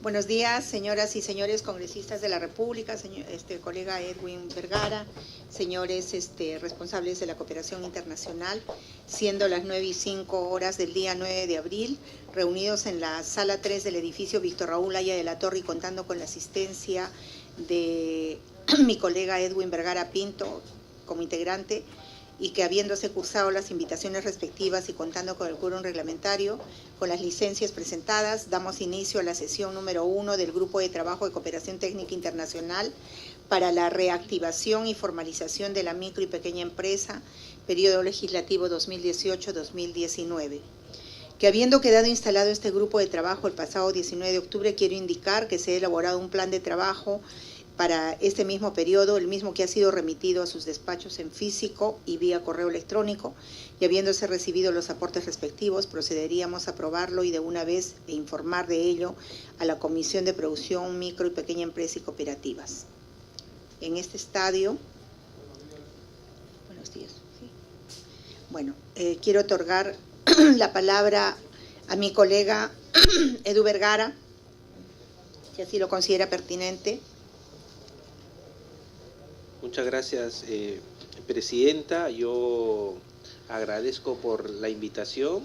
Buenos días, señoras y señores congresistas de la República, colega Edwin Vergara, señores responsables de la cooperación internacional, siendo las 9:05 del día 9 de abril, reunidos en la sala 3 del edificio Víctor Raúl Haya de la Torre y contando con la asistencia de mi colega Edwin Vergara Pinto como integrante, y que habiéndose cursado las invitaciones respectivas y contando con el quórum reglamentario, con las licencias presentadas, damos inicio a la sesión número 1 del Grupo de Trabajo de Cooperación Técnica Internacional para la reactivación y formalización de la micro y pequeña empresa, periodo legislativo 2018-2019. Que habiendo quedado instalado este grupo de trabajo el pasado 19 de octubre, quiero indicar que se ha elaborado un plan de trabajo para este mismo periodo, el mismo que ha sido remitido a sus despachos en físico y vía correo electrónico, y habiéndose recibido los aportes respectivos, procederíamos a aprobarlo y de una vez informar de ello a la Comisión de Producción, Micro y Pequeña Empresa y Cooperativas. En este estadio, buenos días. ¿Sí? Bueno, quiero otorgar la palabra a mi colega Edu Vergara, si así lo considera pertinente. Muchas gracias, Presidenta. Yo agradezco por la invitación.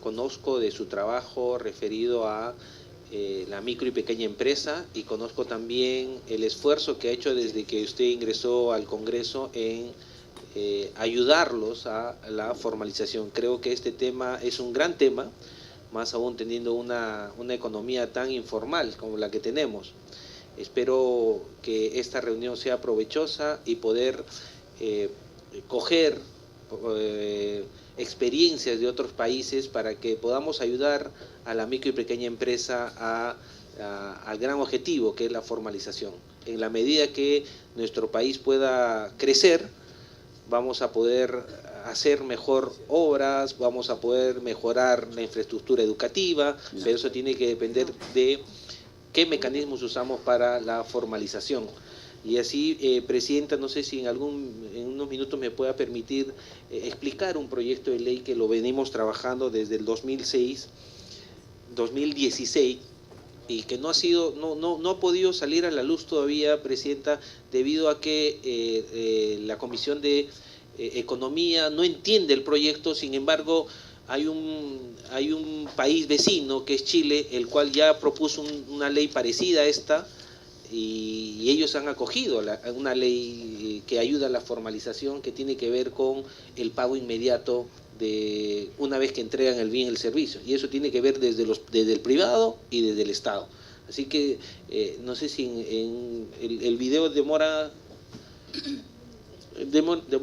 Conozco de su trabajo referido a la micro y pequeña empresa y conozco también el esfuerzo que ha hecho desde que usted ingresó al Congreso en ayudarlos a la formalización. Creo que este tema es un gran tema, más aún teniendo una economía tan informal como la que tenemos. Espero que esta reunión sea provechosa y poder coger experiencias de otros países para que podamos ayudar a la micro y pequeña empresa al gran objetivo que es la formalización. En la medida que nuestro país pueda crecer, vamos a poder hacer mejor obras, vamos a poder mejorar la infraestructura educativa, pero eso tiene que depender de qué mecanismos usamos para la formalización. Y así, Presidenta, no sé si en unos minutos me pueda permitir explicar un proyecto de ley que lo venimos trabajando desde el 2016 y que no ha podido salir a la luz todavía, Presidenta, debido a que la Comisión de Economía no entiende el proyecto. Sin embargo, hay un país vecino que es Chile, el cual ya propuso una ley parecida a esta y ellos han acogido una ley que ayuda a la formalización, que tiene que ver con el pago inmediato de una vez que entregan el bien y el servicio, y eso tiene que ver desde el privado y desde el Estado. Así que no sé si el video demora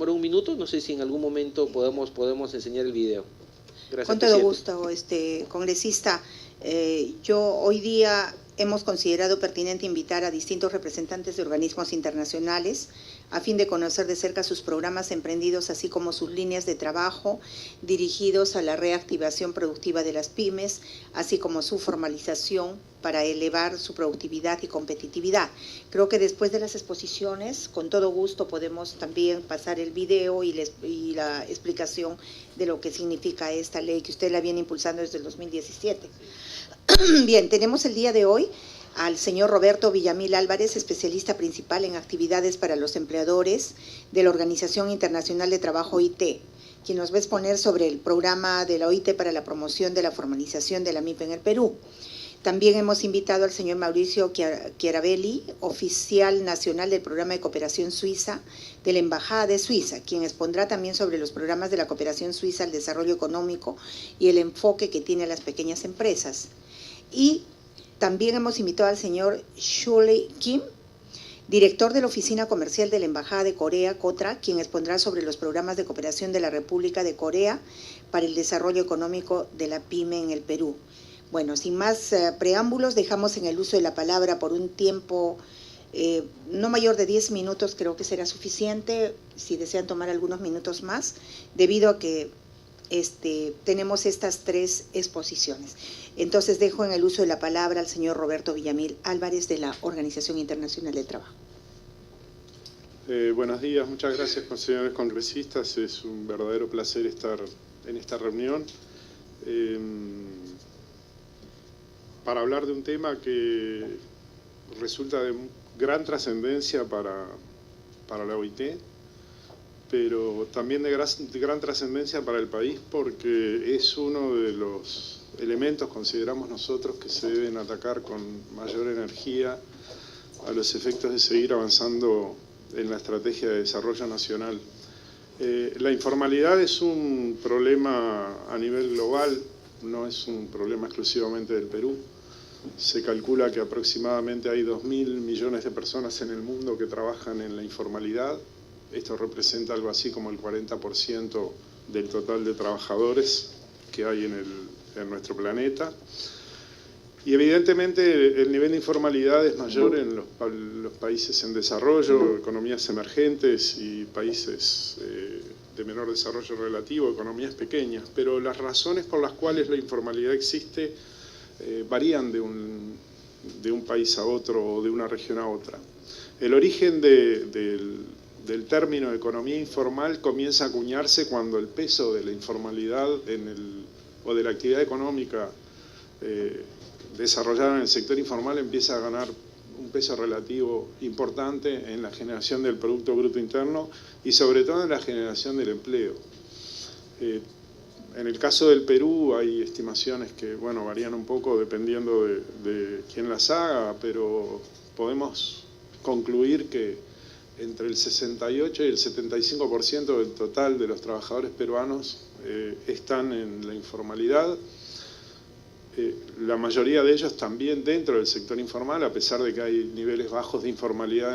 un minuto, no sé si en algún momento podemos enseñar el video. Gracias, con todo Presidente. gusto, congresista. Yo hoy día hemos considerado pertinente invitar a distintos representantes de organismos internacionales a fin de conocer de cerca sus programas emprendidos, así como sus líneas de trabajo dirigidos a la reactivación productiva de las pymes, así como su formalización para elevar su productividad y competitividad. Creo que después de las exposiciones, con todo gusto podemos también pasar el video y la explicación de lo que significa esta ley que usted la viene impulsando desde el 2017. Bien, tenemos el día de hoy al señor Roberto Villamil Álvarez, especialista principal en actividades para los empleadores de la Organización Internacional de Trabajo OIT, quien nos va a exponer sobre el programa de la OIT para la promoción de la formalización de la MIPE en el Perú. También hemos invitado al señor Mauricio Chiarabelli, oficial nacional del Programa de Cooperación Suiza de la Embajada de Suiza, quien expondrá también sobre los programas de la cooperación suiza al desarrollo económico y el enfoque que tiene a las pequeñas empresas. Y también hemos invitado al señor Shuley Kim, director de la Oficina Comercial de la Embajada de Corea, COTRA, quien expondrá sobre los programas de cooperación de la República de Corea para el desarrollo económico de la PYME en el Perú. Bueno, sin más preámbulos, dejamos en el uso de la palabra por un tiempo no mayor de 10 minutos, creo que será suficiente, si desean tomar algunos minutos más, debido a que tenemos estas tres exposiciones. Entonces dejo en el uso de la palabra al señor Roberto Villamil Álvarez de la Organización Internacional del Trabajo. Buenos días, muchas gracias, señores congresistas. Es un verdadero placer estar en esta reunión. para hablar de un tema que resulta de gran trascendencia para la OIT, pero también de gran trascendencia para el país, porque es uno de los elementos, consideramos nosotros, que se deben atacar con mayor energía a los efectos de seguir avanzando en la estrategia de desarrollo nacional. La informalidad es un problema a nivel global, no es un problema exclusivamente del Perú. Se calcula que aproximadamente hay 2.000 millones de personas en el mundo que trabajan en la informalidad. Esto representa algo así como el 40% del total de trabajadores que hay en nuestro planeta. Y evidentemente el nivel de informalidad es mayor en los países en desarrollo, economías emergentes y países de menor desarrollo relativo, economías pequeñas. Pero las razones por las cuales la informalidad existe varían de un país a otro o de una región a otra. El origen del término economía informal comienza a acuñarse cuando el peso de la informalidad o de la actividad económica desarrollada en el sector informal empieza a ganar un peso relativo importante en la generación del Producto Bruto Interno y sobre todo en la generación del empleo. En el caso del Perú hay estimaciones que varían un poco dependiendo de quién las haga, pero podemos concluir que entre el 68 y el 75% del total de los trabajadores peruanos están en la informalidad. La mayoría de ellos también dentro del sector informal, a pesar de que hay niveles bajos de informalidad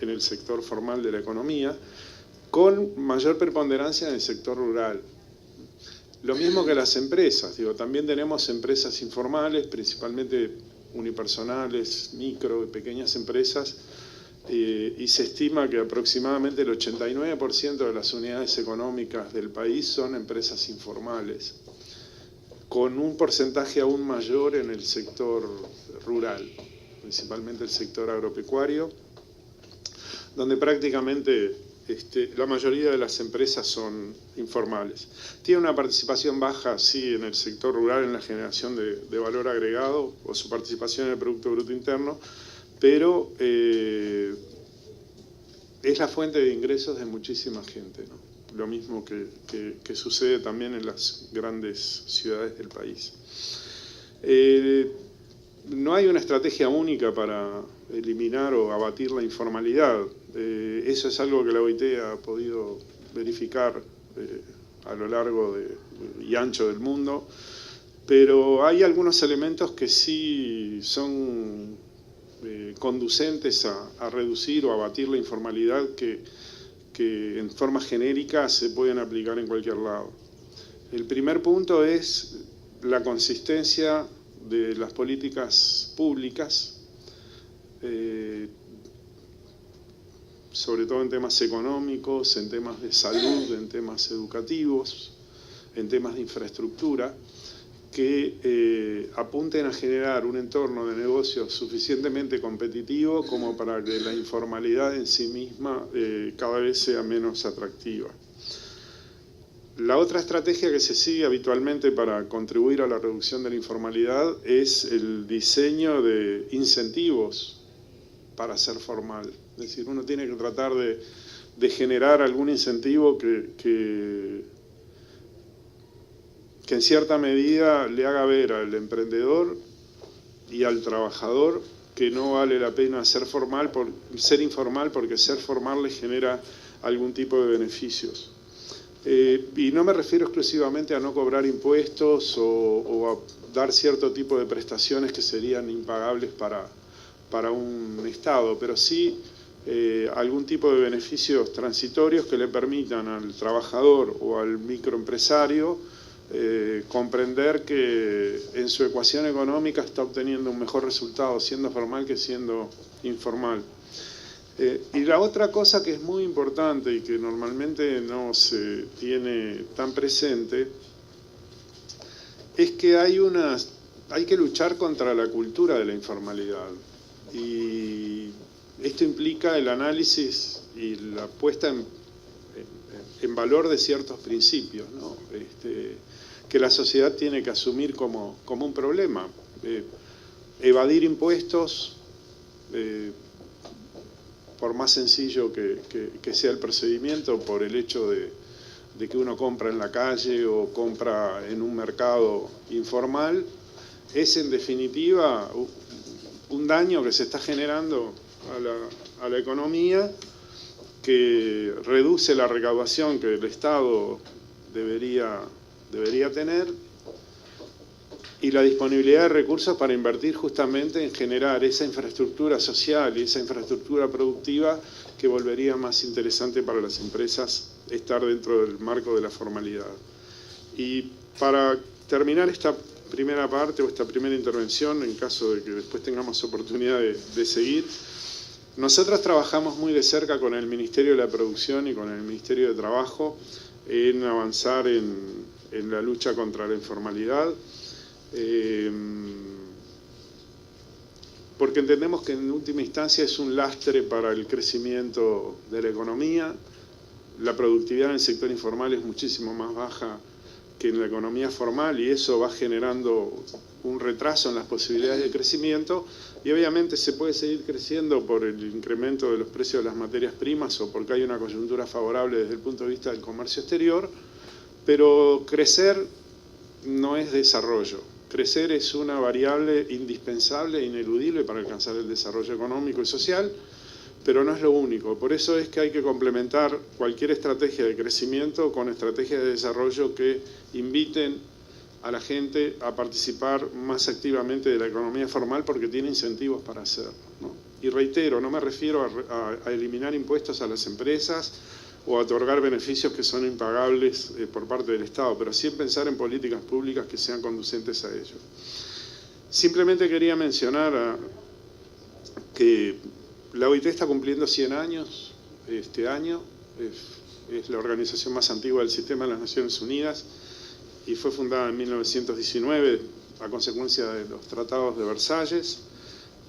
en el sector formal de la economía, con mayor preponderancia en el sector rural. Lo mismo que las empresas, también tenemos empresas informales, principalmente unipersonales, micro y pequeñas empresas, y se estima que aproximadamente el 89% de las unidades económicas del país son empresas informales, con un porcentaje aún mayor en el sector rural, principalmente el sector agropecuario, donde prácticamente la mayoría de las empresas son informales. Tiene una participación baja, sí, en el sector rural en la generación de valor agregado o su participación en el Producto Bruto Interno, pero es la fuente de ingresos de muchísima gente, ¿no? Lo mismo que sucede también en las grandes ciudades del país. No hay una estrategia única para eliminar o abatir la informalidad. Eso es algo que la OIT ha podido verificar a lo largo y ancho del mundo, pero hay algunos elementos que sí son conducentes a reducir o abatir la informalidad que en forma genérica se pueden aplicar en cualquier lado. El primer punto es la consistencia de las políticas públicas, sobre todo en temas económicos, en temas de salud, en temas educativos, en temas de infraestructura, que apunten a generar un entorno de negocios suficientemente competitivo como para que la informalidad en sí misma cada vez sea menos atractiva. La otra estrategia que se sigue habitualmente para contribuir a la reducción de la informalidad es el diseño de incentivos para ser formal. Es decir, uno tiene que tratar de generar algún incentivo que en cierta medida le haga ver al emprendedor y al trabajador que no vale la pena ser informal porque ser formal le genera algún tipo de beneficios. Y no me refiero exclusivamente a no cobrar impuestos o a dar cierto tipo de prestaciones que serían impagables para un Estado, pero sí algún tipo de beneficios transitorios que le permitan al trabajador o al microempresario comprender que en su ecuación económica está obteniendo un mejor resultado siendo formal que siendo informal. Y la otra cosa que es muy importante y que normalmente no se tiene tan presente es que hay que luchar contra la cultura de la informalidad. Y esto implica el análisis y la puesta en valor de ciertos principios, ¿no? Que la sociedad tiene que asumir como un problema. evadir impuestos, por más sencillo que sea el procedimiento, por el hecho de que uno compra en la calle o compra en un mercado informal, es en definitiva un daño que se está generando a la economía, que reduce la recaudación que el Estado debería tener y la disponibilidad de recursos para invertir justamente en generar esa infraestructura social y esa infraestructura productiva que volvería más interesante para las empresas estar dentro del marco de la formalidad. Y para terminar esta primera parte o esta primera intervención, en caso de que después tengamos oportunidad de seguir, nosotros trabajamos muy de cerca con el Ministerio de la Producción y con el Ministerio de Trabajo en avanzar en la lucha contra la informalidad, porque entendemos que en última instancia es un lastre para el crecimiento de la economía. La productividad en el sector informal es muchísimo más baja que en la economía formal y eso va generando un retraso en las posibilidades de crecimiento, y obviamente se puede seguir creciendo por el incremento de los precios de las materias primas o porque hay una coyuntura favorable desde el punto de vista del comercio exterior, pero crecer no es desarrollo. Crecer es una variable indispensable e ineludible para alcanzar el desarrollo económico y social, pero no es lo único. Por eso es que hay que complementar cualquier estrategia de crecimiento con estrategias de desarrollo que inviten a la gente a participar más activamente de la economía formal, porque tiene incentivos para hacerlo, ¿no? Y reitero, no me refiero a eliminar impuestos a las empresas o a otorgar beneficios que son impagables por parte del Estado, pero sí pensar en políticas públicas que sean conducentes a ello. Simplemente quería mencionar que la OIT está cumpliendo 100 años este año, es la organización más antigua del sistema de las Naciones Unidas y fue fundada en 1919 a consecuencia de los tratados de Versalles,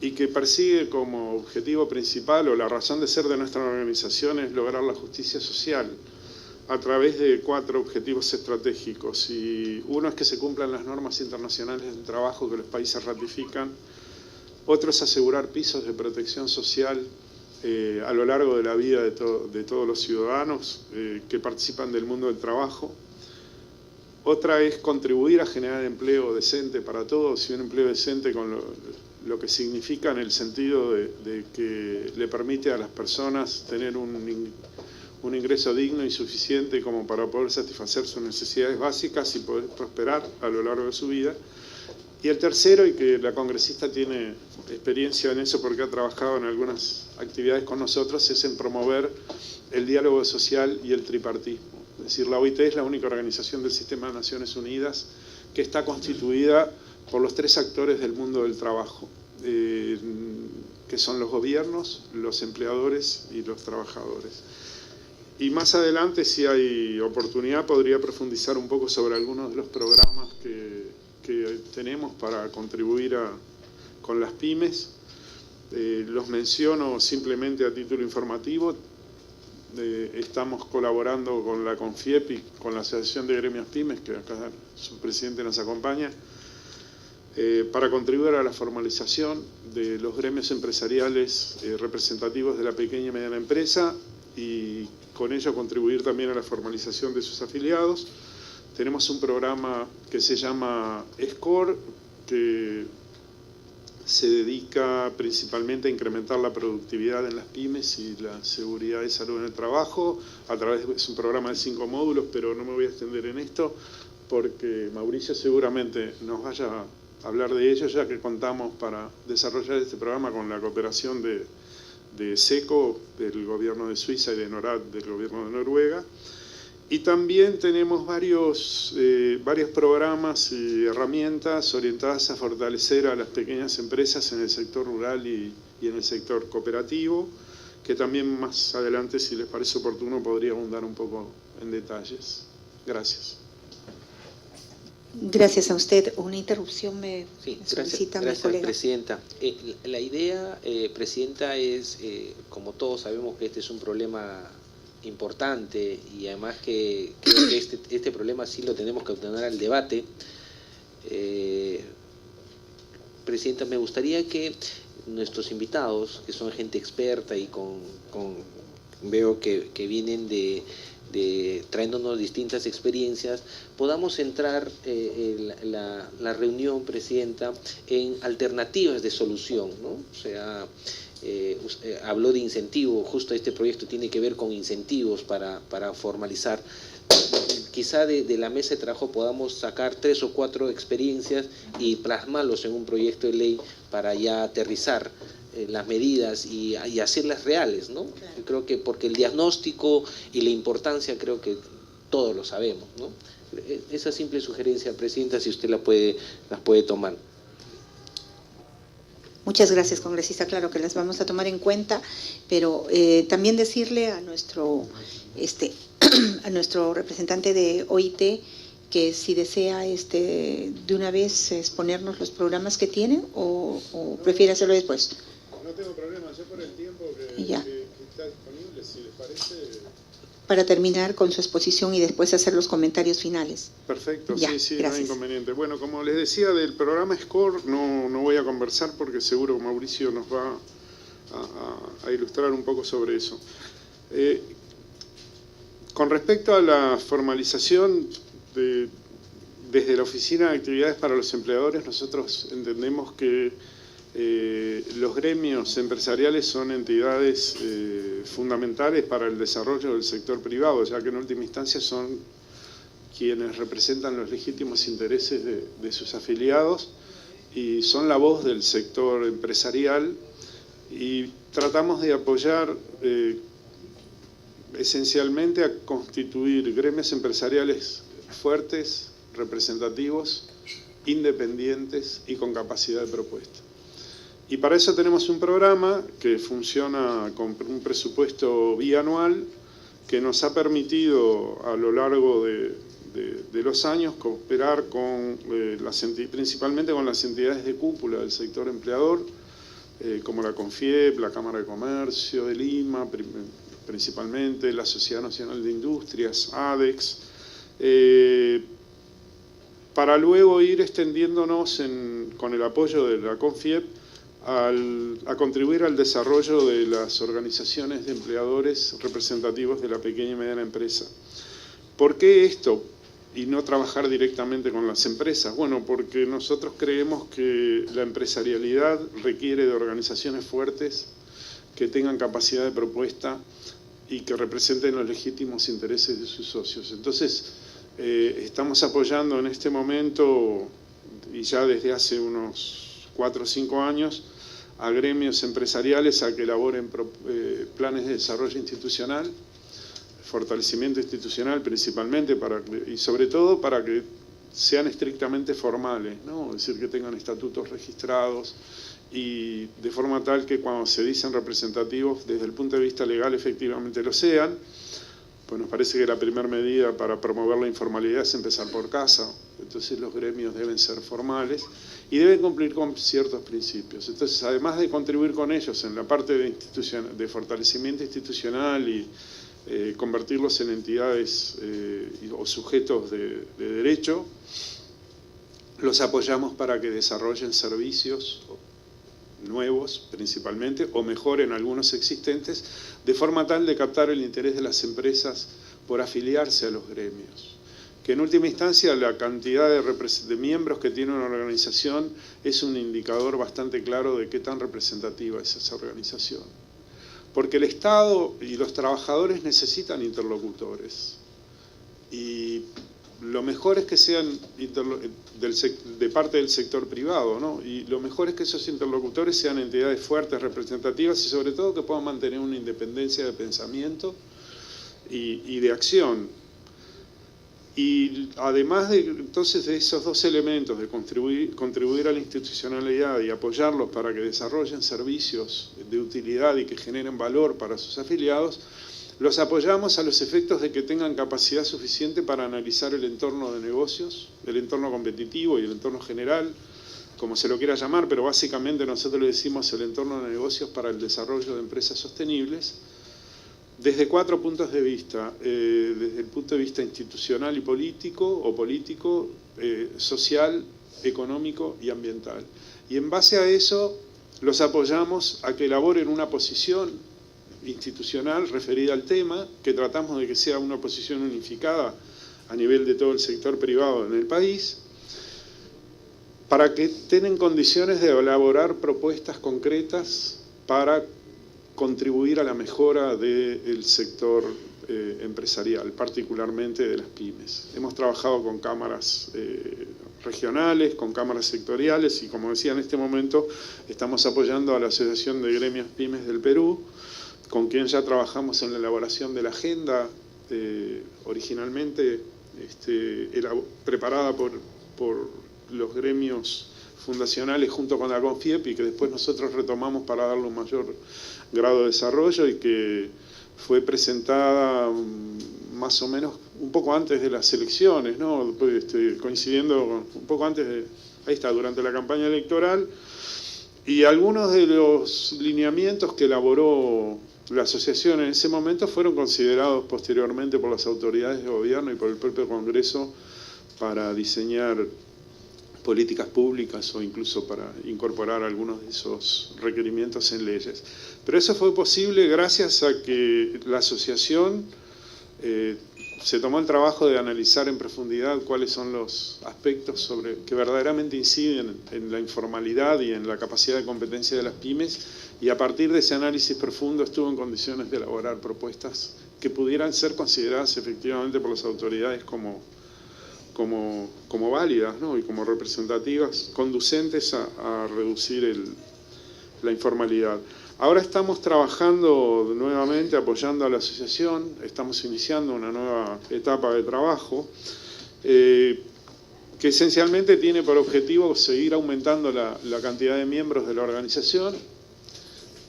y que persigue como objetivo principal o la razón de ser de nuestra organización es lograr la justicia social a través de 4 objetivos estratégicos. Y uno es que se cumplan las normas internacionales del trabajo que los países ratifican. Otro es asegurar pisos de protección social a lo largo de la vida de todos los ciudadanos que participan del mundo del trabajo. Otra es contribuir a generar empleo decente para todos, y un empleo decente con lo que significa en el sentido de que le permite a las personas tener un ingreso digno y suficiente como para poder satisfacer sus necesidades básicas y poder prosperar a lo largo de su vida. Y el tercero, y que la congresista tiene experiencia en eso porque ha trabajado en algunas actividades con nosotros, es en promover el diálogo social y el tripartismo. Es decir, la OIT es la única organización del sistema de Naciones Unidas que está constituida por los 3 actores del mundo del trabajo, que son los gobiernos, los empleadores y los trabajadores. Y más adelante, si hay oportunidad, podría profundizar un poco sobre algunos de los programas que tenemos para contribuir con las pymes. Los menciono simplemente a título informativo. Estamos colaborando con la CONFIEP y con la Asociación de Gremios Pymes, que acá su presidente nos acompaña, para contribuir a la formalización de los gremios empresariales representativos de la pequeña y mediana empresa, y con ello contribuir también a la formalización de sus afiliados. Tenemos un programa que se llama SCORE, que se dedica principalmente a incrementar la productividad en las pymes y la seguridad y salud en el trabajo. Es un programa de 5 módulos, pero no me voy a extender en esto porque Mauricio seguramente nos vaya a hablar de ello, ya que contamos para desarrollar este programa con la cooperación de SECO, del gobierno de Suiza, y de NORAD, del gobierno de Noruega. Y también tenemos varios programas y herramientas orientadas a fortalecer a las pequeñas empresas en el sector rural y en el sector cooperativo, que también más adelante, si les parece oportuno, podría abundar un poco en detalles. Gracias. Gracias a usted. Una interrupción me solicita mi gracias, colega. Presidenta. La idea, Presidenta, es, como todos sabemos, que este es un problema importante, y además que creo que este problema sí lo tenemos que obtener al debate. Presidenta, me gustaría que nuestros invitados, que son gente experta y veo que vienen trayéndonos distintas experiencias, podamos centrar la reunión, Presidenta, en alternativas de solución, ¿no? O sea, habló de incentivo, justo este proyecto tiene que ver con incentivos para formalizar. Quizá de la mesa de trabajo podamos sacar 3 o 4 experiencias y plasmarlos en un proyecto de ley para ya aterrizar las medidas y hacerlas reales, ¿no? Claro. Yo creo que porque el diagnóstico y la importancia creo que todos lo sabemos, ¿no? Esa simple sugerencia, Presidenta, si usted las puede tomar. Muchas gracias, congresista. Claro que las vamos a tomar en cuenta, pero también decirle a nuestro representante de OIT que si desea de una vez exponernos los programas que tienen o prefiere hacerlo después. No tengo problema, yo por el tiempo que está disponible, si les parece. Para terminar con su exposición y después hacer los comentarios finales. Perfecto, ya, sí, gracias. No hay inconveniente. Bueno, como les decía, del programa SCORE no voy a conversar porque seguro que Mauricio nos va a ilustrar un poco sobre eso. Con respecto a la formalización desde la Oficina de Actividades para los Empleadores, nosotros entendemos que los gremios empresariales son entidades fundamentales para el desarrollo del sector privado, ya que en última instancia son quienes representan los legítimos intereses de sus afiliados y son la voz del sector empresarial, y tratamos de apoyar esencialmente a constituir gremios empresariales fuertes, representativos, independientes y con capacidad de propuesta. Y para eso tenemos un programa que funciona con un presupuesto bianual que nos ha permitido a lo largo de los años cooperar con principalmente con las entidades de cúpula del sector empleador, como la CONFIEP, la Cámara de Comercio de Lima, principalmente la Sociedad Nacional de Industrias, ADEX, para luego ir extendiéndonos con el apoyo de la CONFIEP a contribuir al desarrollo de las organizaciones de empleadores representativos de la pequeña y mediana empresa. ¿Por qué esto y no trabajar directamente con las empresas? Bueno, porque nosotros creemos que la empresarialidad requiere de organizaciones fuertes que tengan capacidad de propuesta y que representen los legítimos intereses de sus socios. Entonces, estamos apoyando en este momento, y ya desde hace unos 4 o 5 años, a gremios empresariales a que elaboren planes de desarrollo institucional, fortalecimiento institucional principalmente, y sobre todo para que sean estrictamente formales, ¿no? Es decir, que tengan estatutos registrados y de forma tal que cuando se dicen representativos desde el punto de vista legal efectivamente lo sean. Pues nos parece que la primera medida para promover la informalidad es empezar por casa. Entonces los gremios deben ser formales y deben cumplir con ciertos principios. Entonces, además de contribuir con ellos en la parte de fortalecimiento institucional y convertirlos en entidades o sujetos de derecho, los apoyamos para que desarrollen servicios nuevos principalmente, o mejoren algunos existentes, de forma tal de captar el interés de las empresas por afiliarse a los gremios. Que en última instancia la cantidad de miembros que tiene una organización es un indicador bastante claro de qué tan representativa es esa organización. Porque el Estado y los trabajadores necesitan interlocutores. Y lo mejor es que sean de parte del sector privado, ¿no? Y lo mejor es que esos interlocutores sean entidades fuertes, representativas y sobre todo que puedan mantener una independencia de pensamiento y de acción. Y además entonces de esos dos elementos, de contribuir a la institucionalidad y apoyarlos para que desarrollen servicios de utilidad y que generen valor para sus afiliados, los apoyamos a los efectos de que tengan capacidad suficiente para analizar el entorno de negocios, el entorno competitivo y el entorno general, como se lo quiera llamar, pero básicamente nosotros le decimos el entorno de negocios para el desarrollo de empresas sostenibles, desde 4 puntos de vista, desde el punto de vista institucional y político, social, económico y ambiental. y en base a eso los apoyamos a que elaboren una posición institucional referida al tema, que tratamos de que sea una posición unificada a nivel de todo el sector privado en el país, para que estén en condiciones de elaborar propuestas concretas para contribuir a la mejora del sector empresarial, particularmente de las pymes. Hemos trabajado con cámaras regionales, con cámaras sectoriales y, como decía, en este momento estamos apoyando a la Asociación de Gremios Pymes del Perú, con quien ya trabajamos en la elaboración de la agenda, originalmente preparada por los gremios fundacionales junto con la CONFIEP, y que después nosotros retomamos para darle un mayor grado de desarrollo, y que fue presentada más o menos un poco antes de las elecciones, ¿no? Coincidiendo un poco antes de, ahí está, durante la campaña electoral, y algunos de los lineamientos que elaboró la asociación en ese momento fueron considerados posteriormente por las autoridades de gobierno y por el propio Congreso para diseñar políticas públicas o incluso para incorporar algunos de esos requerimientos en leyes. Pero eso fue posible gracias a que la asociación se tomó el trabajo de analizar en profundidad cuáles son los aspectos que verdaderamente inciden en la informalidad y en la capacidad de competencia de las pymes, y a partir de ese análisis profundo estuvo en condiciones de elaborar propuestas que pudieran ser consideradas efectivamente por las autoridades como válidas, ¿no? Y como representativas, conducentes a reducir la informalidad. Ahora estamos trabajando nuevamente, apoyando a la asociación, estamos iniciando una nueva etapa de trabajo que esencialmente tiene por objetivo seguir aumentando la cantidad de miembros de la organización,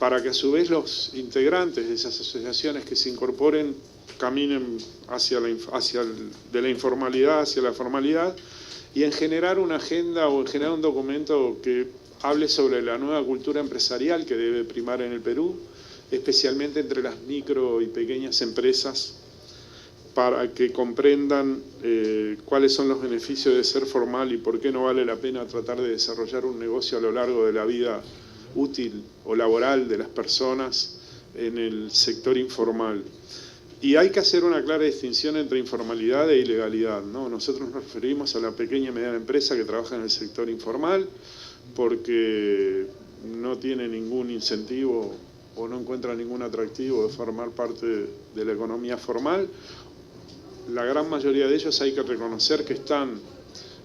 para que a su vez los integrantes de esas asociaciones que se incorporen caminen de la informalidad hacia la formalidad, y en generar una agenda o en generar un documento que hable sobre la nueva cultura empresarial que debe primar en el Perú, especialmente entre las micro y pequeñas empresas, para que comprendan cuáles son los beneficios de ser formal y por qué no vale la pena tratar de desarrollar un negocio a lo largo de la vida útil o laboral de las personas en el sector informal. Y hay que hacer una clara distinción entre informalidad e ilegalidad, ¿no? Nosotros nos referimos a la pequeña y mediana empresa que trabaja en el sector informal porque no tiene ningún incentivo o no encuentra ningún atractivo de formar parte de la economía formal. La gran mayoría de ellos hay que reconocer que están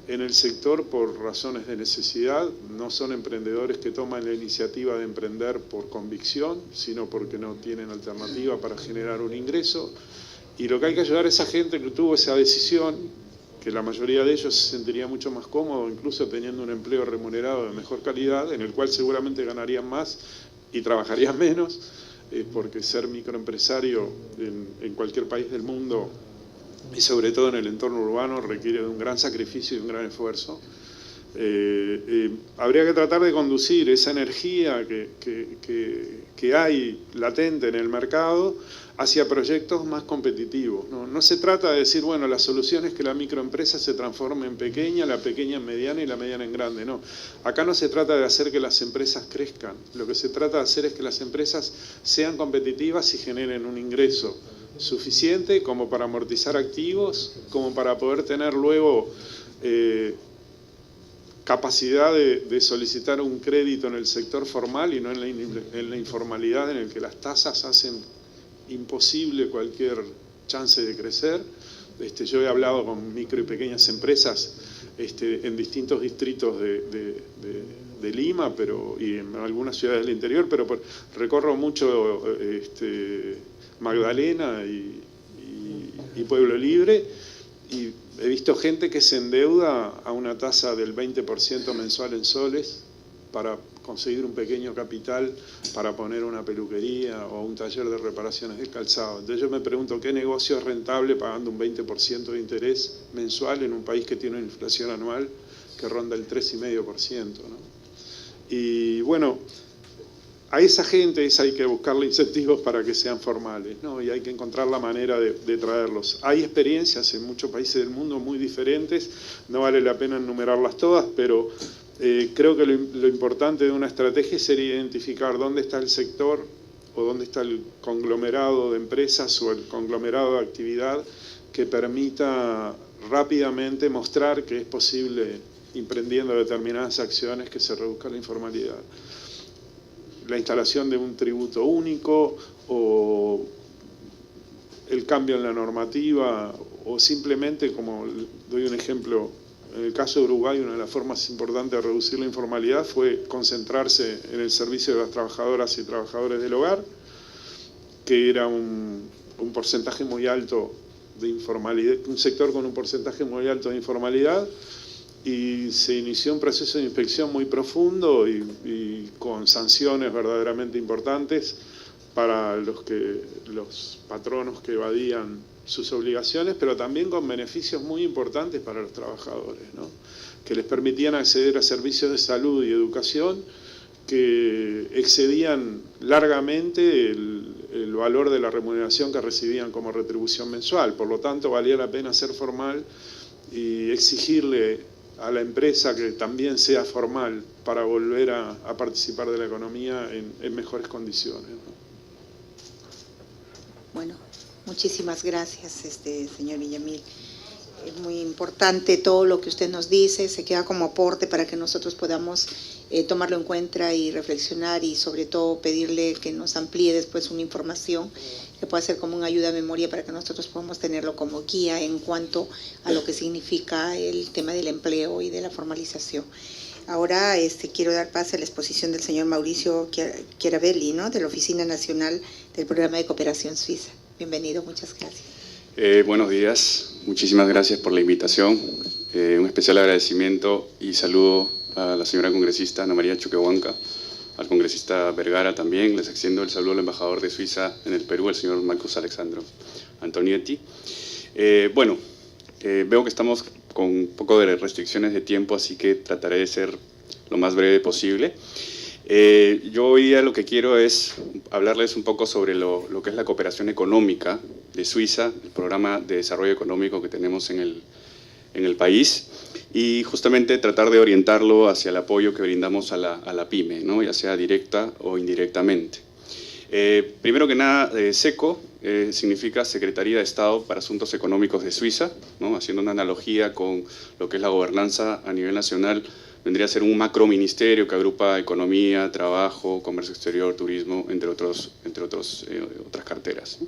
en el sector por razones de necesidad, no son emprendedores que toman la iniciativa de emprender por convicción, sino porque no tienen alternativa para generar un ingreso. Y lo que hay que ayudar a esa gente que tuvo esa decisión, que la mayoría de ellos se sentiría mucho más cómodo, incluso teniendo un empleo remunerado de mejor calidad, en el cual seguramente ganarían más y trabajarían menos, porque ser microempresario en cualquier país del mundo, y sobre todo en el entorno urbano, requiere de un gran sacrificio y un gran esfuerzo. Habría que tratar de conducir esa energía que hay latente en el mercado hacia proyectos más competitivos, ¿no? No se trata de decir, bueno, la solución es que la microempresa se transforme en pequeña, la pequeña en mediana y la mediana en grande. No, acá no se trata de hacer que las empresas crezcan, lo que se trata de hacer es que las empresas sean competitivas y generen un ingreso suficiente como para amortizar activos, como para poder tener luego capacidad de solicitar un crédito en el sector formal y no en la informalidad, en el que las tasas hacen imposible cualquier chance de crecer. Yo he hablado con micro y pequeñas empresas en distintos distritos de Lima y en algunas ciudades del interior, pero recorro mucho Magdalena y Pueblo Libre, y he visto gente que se endeuda a una tasa del 20% mensual en soles para conseguir un pequeño capital para poner una peluquería o un taller de reparaciones de calzado. Entonces yo me pregunto, ¿qué negocio es rentable pagando un 20% de interés mensual en un país que tiene una inflación anual que ronda el 3,5%, ¿no? Y bueno, a esa gente hay que buscarle incentivos para que sean formales, ¿no? Y hay que encontrar la manera de traerlos. Hay experiencias en muchos países del mundo muy diferentes, no vale la pena enumerarlas todas, pero Creo que lo importante de una estrategia sería identificar dónde está el sector o dónde está el conglomerado de empresas o el conglomerado de actividad que permita rápidamente mostrar que es posible, emprendiendo determinadas acciones, que se reduzca la informalidad. La instalación de un tributo único o el cambio en la normativa o simplemente, como doy un ejemplo, en el caso de Uruguay, una de las formas importantes de reducir la informalidad fue concentrarse en el servicio de las trabajadoras y trabajadores del hogar, que era un porcentaje muy alto de informalidad, un sector con un porcentaje muy alto de informalidad, y se inició un proceso de inspección muy profundo y con sanciones verdaderamente importantes para los patronos que evadían sus obligaciones, pero también con beneficios muy importantes para los trabajadores, ¿no? Que les permitían acceder a servicios de salud y educación que excedían largamente el valor de la remuneración que recibían como retribución mensual. Por lo tanto, valía la pena ser formal y exigirle a la empresa que también sea formal para volver a participar de la economía en mejores condiciones, ¿no? Bueno, muchísimas gracias, señor Villamil. Es muy importante todo lo que usted nos dice, se queda como aporte para que nosotros podamos tomarlo en cuenta y reflexionar, y sobre todo pedirle que nos amplíe después una información que pueda ser como una ayuda a memoria para que nosotros podamos tenerlo como guía en cuanto a lo que significa el tema del empleo y de la formalización. Ahora quiero dar paso a la exposición del señor Mauricio Chiaravelli, ¿no?, de la Oficina Nacional del Programa de Cooperación Suiza. Bienvenido, muchas gracias. Buenos días, muchísimas gracias por la invitación. Un especial agradecimiento y saludo a la señora congresista Ana María Choquehuanca, al congresista Vergara también. Les extiendo el saludo al embajador de Suiza en el Perú, el señor Marcos Alexandro Antonietti. Veo que estamos con un poco de restricciones de tiempo, así que trataré de ser lo más breve posible. Yo hoy día lo que quiero es hablarles un poco sobre lo que es la cooperación económica de Suiza, el programa de desarrollo económico que tenemos en el país, y justamente tratar de orientarlo hacia el apoyo que brindamos a la PYME, ¿no?, ya sea directa o indirectamente. Primero que nada, SECO significa Secretaría de Estado para Asuntos Económicos de Suiza, ¿no?, haciendo una analogía con lo que es la gobernanza a nivel nacional. Vendría a ser un macroministerio que agrupa economía, trabajo, comercio exterior, turismo, entre otras carteras.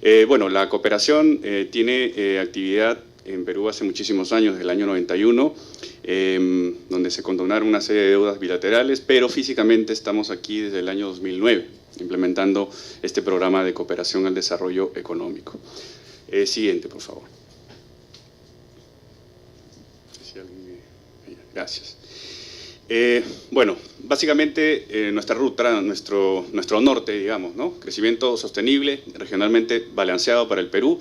La cooperación tiene actividad en Perú hace muchísimos años, desde el año 91, donde se condonaron una serie de deudas bilaterales, pero físicamente estamos aquí desde el año 2009, implementando este programa de cooperación al desarrollo económico. Siguiente, por favor. Gracias. Básicamente nuestra ruta, nuestro norte, digamos, ¿no?, crecimiento sostenible, regionalmente balanceado para el Perú,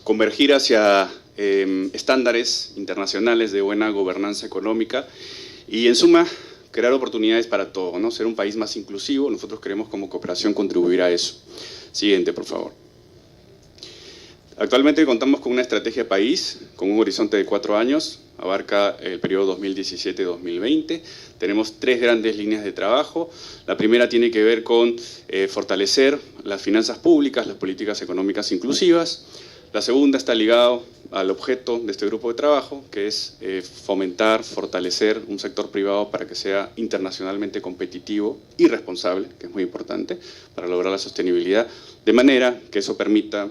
convergir hacia estándares internacionales de buena gobernanza económica y, en suma, crear oportunidades para todos, ¿no?, ser un país más inclusivo. Nosotros queremos como cooperación contribuir a eso. Siguiente, por favor. Actualmente contamos con una estrategia país con un horizonte de 4 años, abarca el periodo 2017-2020. Tenemos 3 grandes líneas de trabajo. La primera tiene que ver con fortalecer las finanzas públicas, las políticas económicas inclusivas. La segunda está ligado al objeto de este grupo de trabajo, que es fomentar, fortalecer un sector privado para que sea internacionalmente competitivo y responsable, que es muy importante, para lograr la sostenibilidad, de manera que eso permita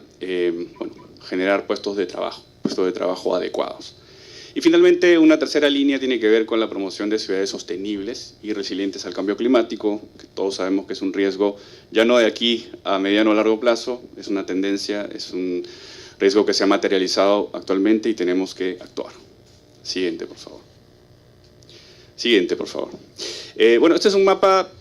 generar puestos de trabajo adecuados. Y finalmente, una tercera línea tiene que ver con la promoción de ciudades sostenibles y resilientes al cambio climático, que todos sabemos que es un riesgo ya no de aquí a mediano o largo plazo, es una tendencia, es un riesgo que se ha materializado actualmente y tenemos que actuar. Siguiente, por favor. Siguiente, por favor. Este es un mapa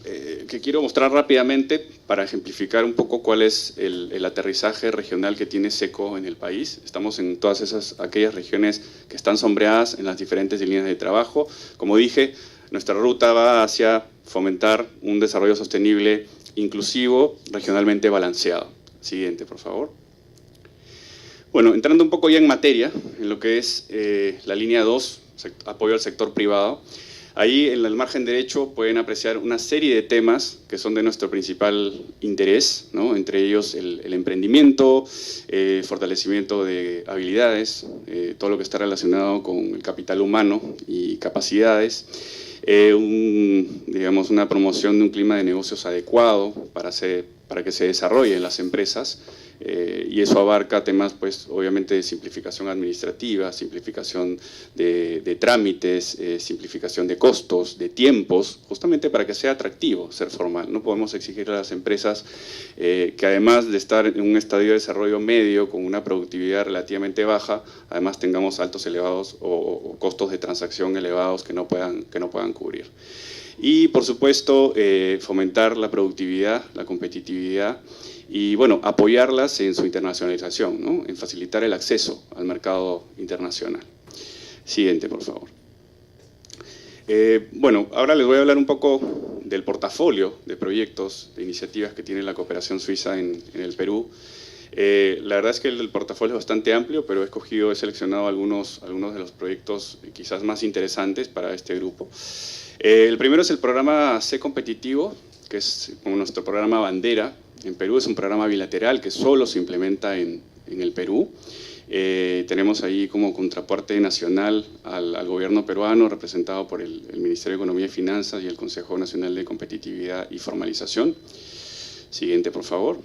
que quiero mostrar rápidamente para ejemplificar un poco cuál es el aterrizaje regional que tiene SECO en el país. Estamos en todas aquellas regiones que están sombreadas en las diferentes líneas de trabajo. Como dije, nuestra ruta va hacia fomentar un desarrollo sostenible, inclusivo, regionalmente balanceado. Siguiente, por favor. Entrando un poco ya en materia, en lo que es la línea 2, apoyo al sector privado. Ahí en el margen derecho pueden apreciar una serie de temas que son de nuestro principal interés, ¿no? Entre ellos el emprendimiento, fortalecimiento de habilidades, todo lo que está relacionado con el capital humano y capacidades, digamos, una promoción de un clima de negocios adecuado para que se desarrollen las empresas, y eso abarca temas, pues, obviamente de simplificación administrativa, simplificación de trámites, simplificación de costos, de tiempos, justamente para que sea atractivo ser formal. No podemos exigir a las empresas que además de estar en un estadio de desarrollo medio con una productividad relativamente baja, además tengamos altos elevados o costos de transacción elevados que no puedan cubrir. Y, por supuesto, fomentar la productividad, la competitividad y, bueno, apoyarlas en su internacionalización, ¿no? En facilitar el acceso al mercado internacional. Siguiente, por favor. Bueno, ahora les voy a hablar un poco del portafolio de proyectos, de iniciativas que tiene la cooperación suiza en el Perú. La verdad es que el portafolio es bastante amplio, pero he seleccionado algunos de los proyectos quizás más interesantes para este grupo. El primero es el programa Sé Competitivo, que es como nuestro programa bandera en Perú. Es un programa bilateral que solo se implementa en el Perú. Tenemos ahí como contraparte nacional al gobierno peruano, representado por el Ministerio de Economía y Finanzas y el Consejo Nacional de Competitividad y Formalización. Siguiente, por favor.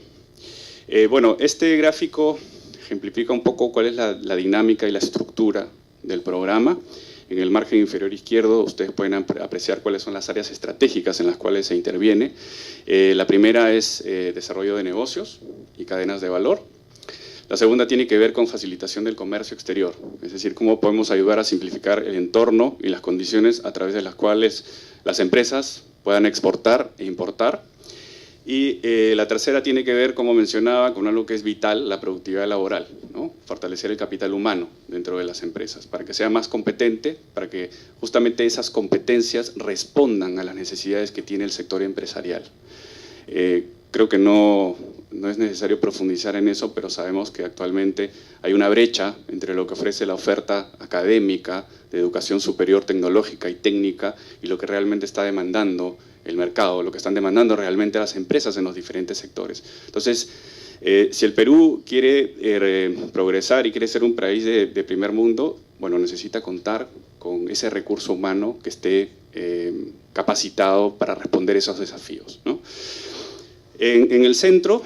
Bueno, este gráfico ejemplifica un poco cuál es la dinámica y la estructura del programa. En el margen inferior izquierdo ustedes pueden apreciar cuáles son las áreas estratégicas en las cuales se interviene. La primera es desarrollo de negocios y cadenas de valor. La segunda tiene que ver con facilitación del comercio exterior, es decir, cómo podemos ayudar a simplificar el entorno y las condiciones a través de las cuales las empresas puedan exportar e importar. Y la tercera tiene que ver, como mencionaba, con algo que es vital, la productividad laboral, ¿no? Fortalecer el capital humano dentro de las empresas, para que sea más competente, para que justamente esas competencias respondan a las necesidades que tiene el sector empresarial. Creo que no es necesario profundizar en eso, pero sabemos que actualmente hay una brecha entre lo que ofrece la oferta académica de educación superior tecnológica y técnica y lo que realmente está demandando el mercado, lo que están demandando realmente las empresas en los diferentes sectores. Entonces, si el Perú quiere progresar y quiere ser un país de primer mundo, bueno, necesita contar con ese recurso humano que esté capacitado para responder esos desafíos, ¿no? En el centro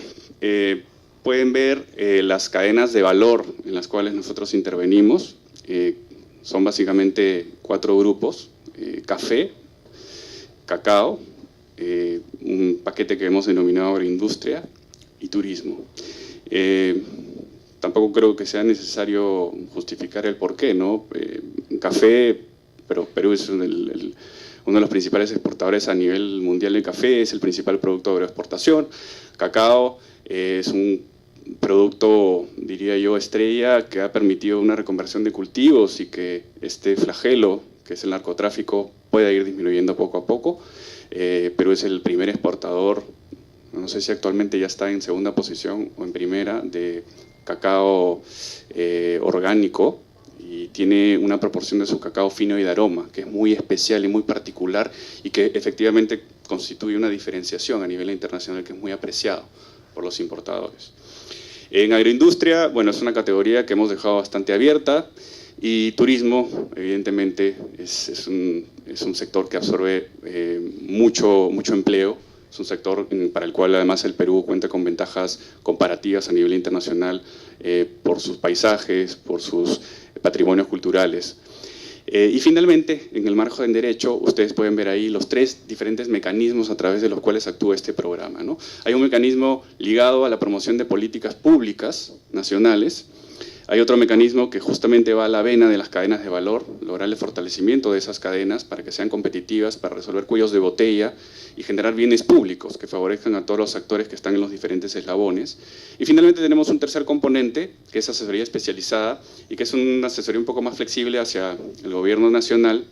pueden ver las cadenas de valor en las cuales nosotros intervenimos. Son básicamente 4 grupos: café, cacao, un paquete que hemos denominado agroindustria y turismo. Tampoco creo que sea necesario justificar el porqué, ¿no? Café, pero Perú es uno de los principales exportadores a nivel mundial de café, es el principal producto de agroexportación. Cacao es un producto, diría yo, estrella, que ha permitido una reconversión de cultivos y que este flagelo, que es el narcotráfico, pueda ir disminuyendo poco a poco. Perú es el primer exportador, no sé si actualmente ya está en segunda posición o en primera, de cacao orgánico, y tiene una proporción de su cacao fino y de aroma, que es muy especial y muy particular y que efectivamente constituye una diferenciación a nivel internacional que es muy apreciado por los importadores. En agroindustria, bueno, es una categoría que hemos dejado bastante abierta, y turismo, evidentemente, es un sector que absorbe mucho empleo. Es un sector para el cual además el Perú cuenta con ventajas comparativas a nivel internacional por sus paisajes, por sus patrimonios culturales. Y finalmente, en el margen derecho, ustedes pueden ver ahí los 3 diferentes mecanismos a través de los cuales actúa este programa, ¿no? Hay un mecanismo ligado a la promoción de políticas públicas nacionales. Hay otro mecanismo que justamente va a la vena de las cadenas de valor, lograr el fortalecimiento de esas cadenas para que sean competitivas, para resolver cuellos de botella y generar bienes públicos que favorezcan a todos los actores que están en los diferentes eslabones. Y finalmente tenemos un tercer componente, que es asesoría especializada, y que es una asesoría un poco más flexible hacia el gobierno nacional,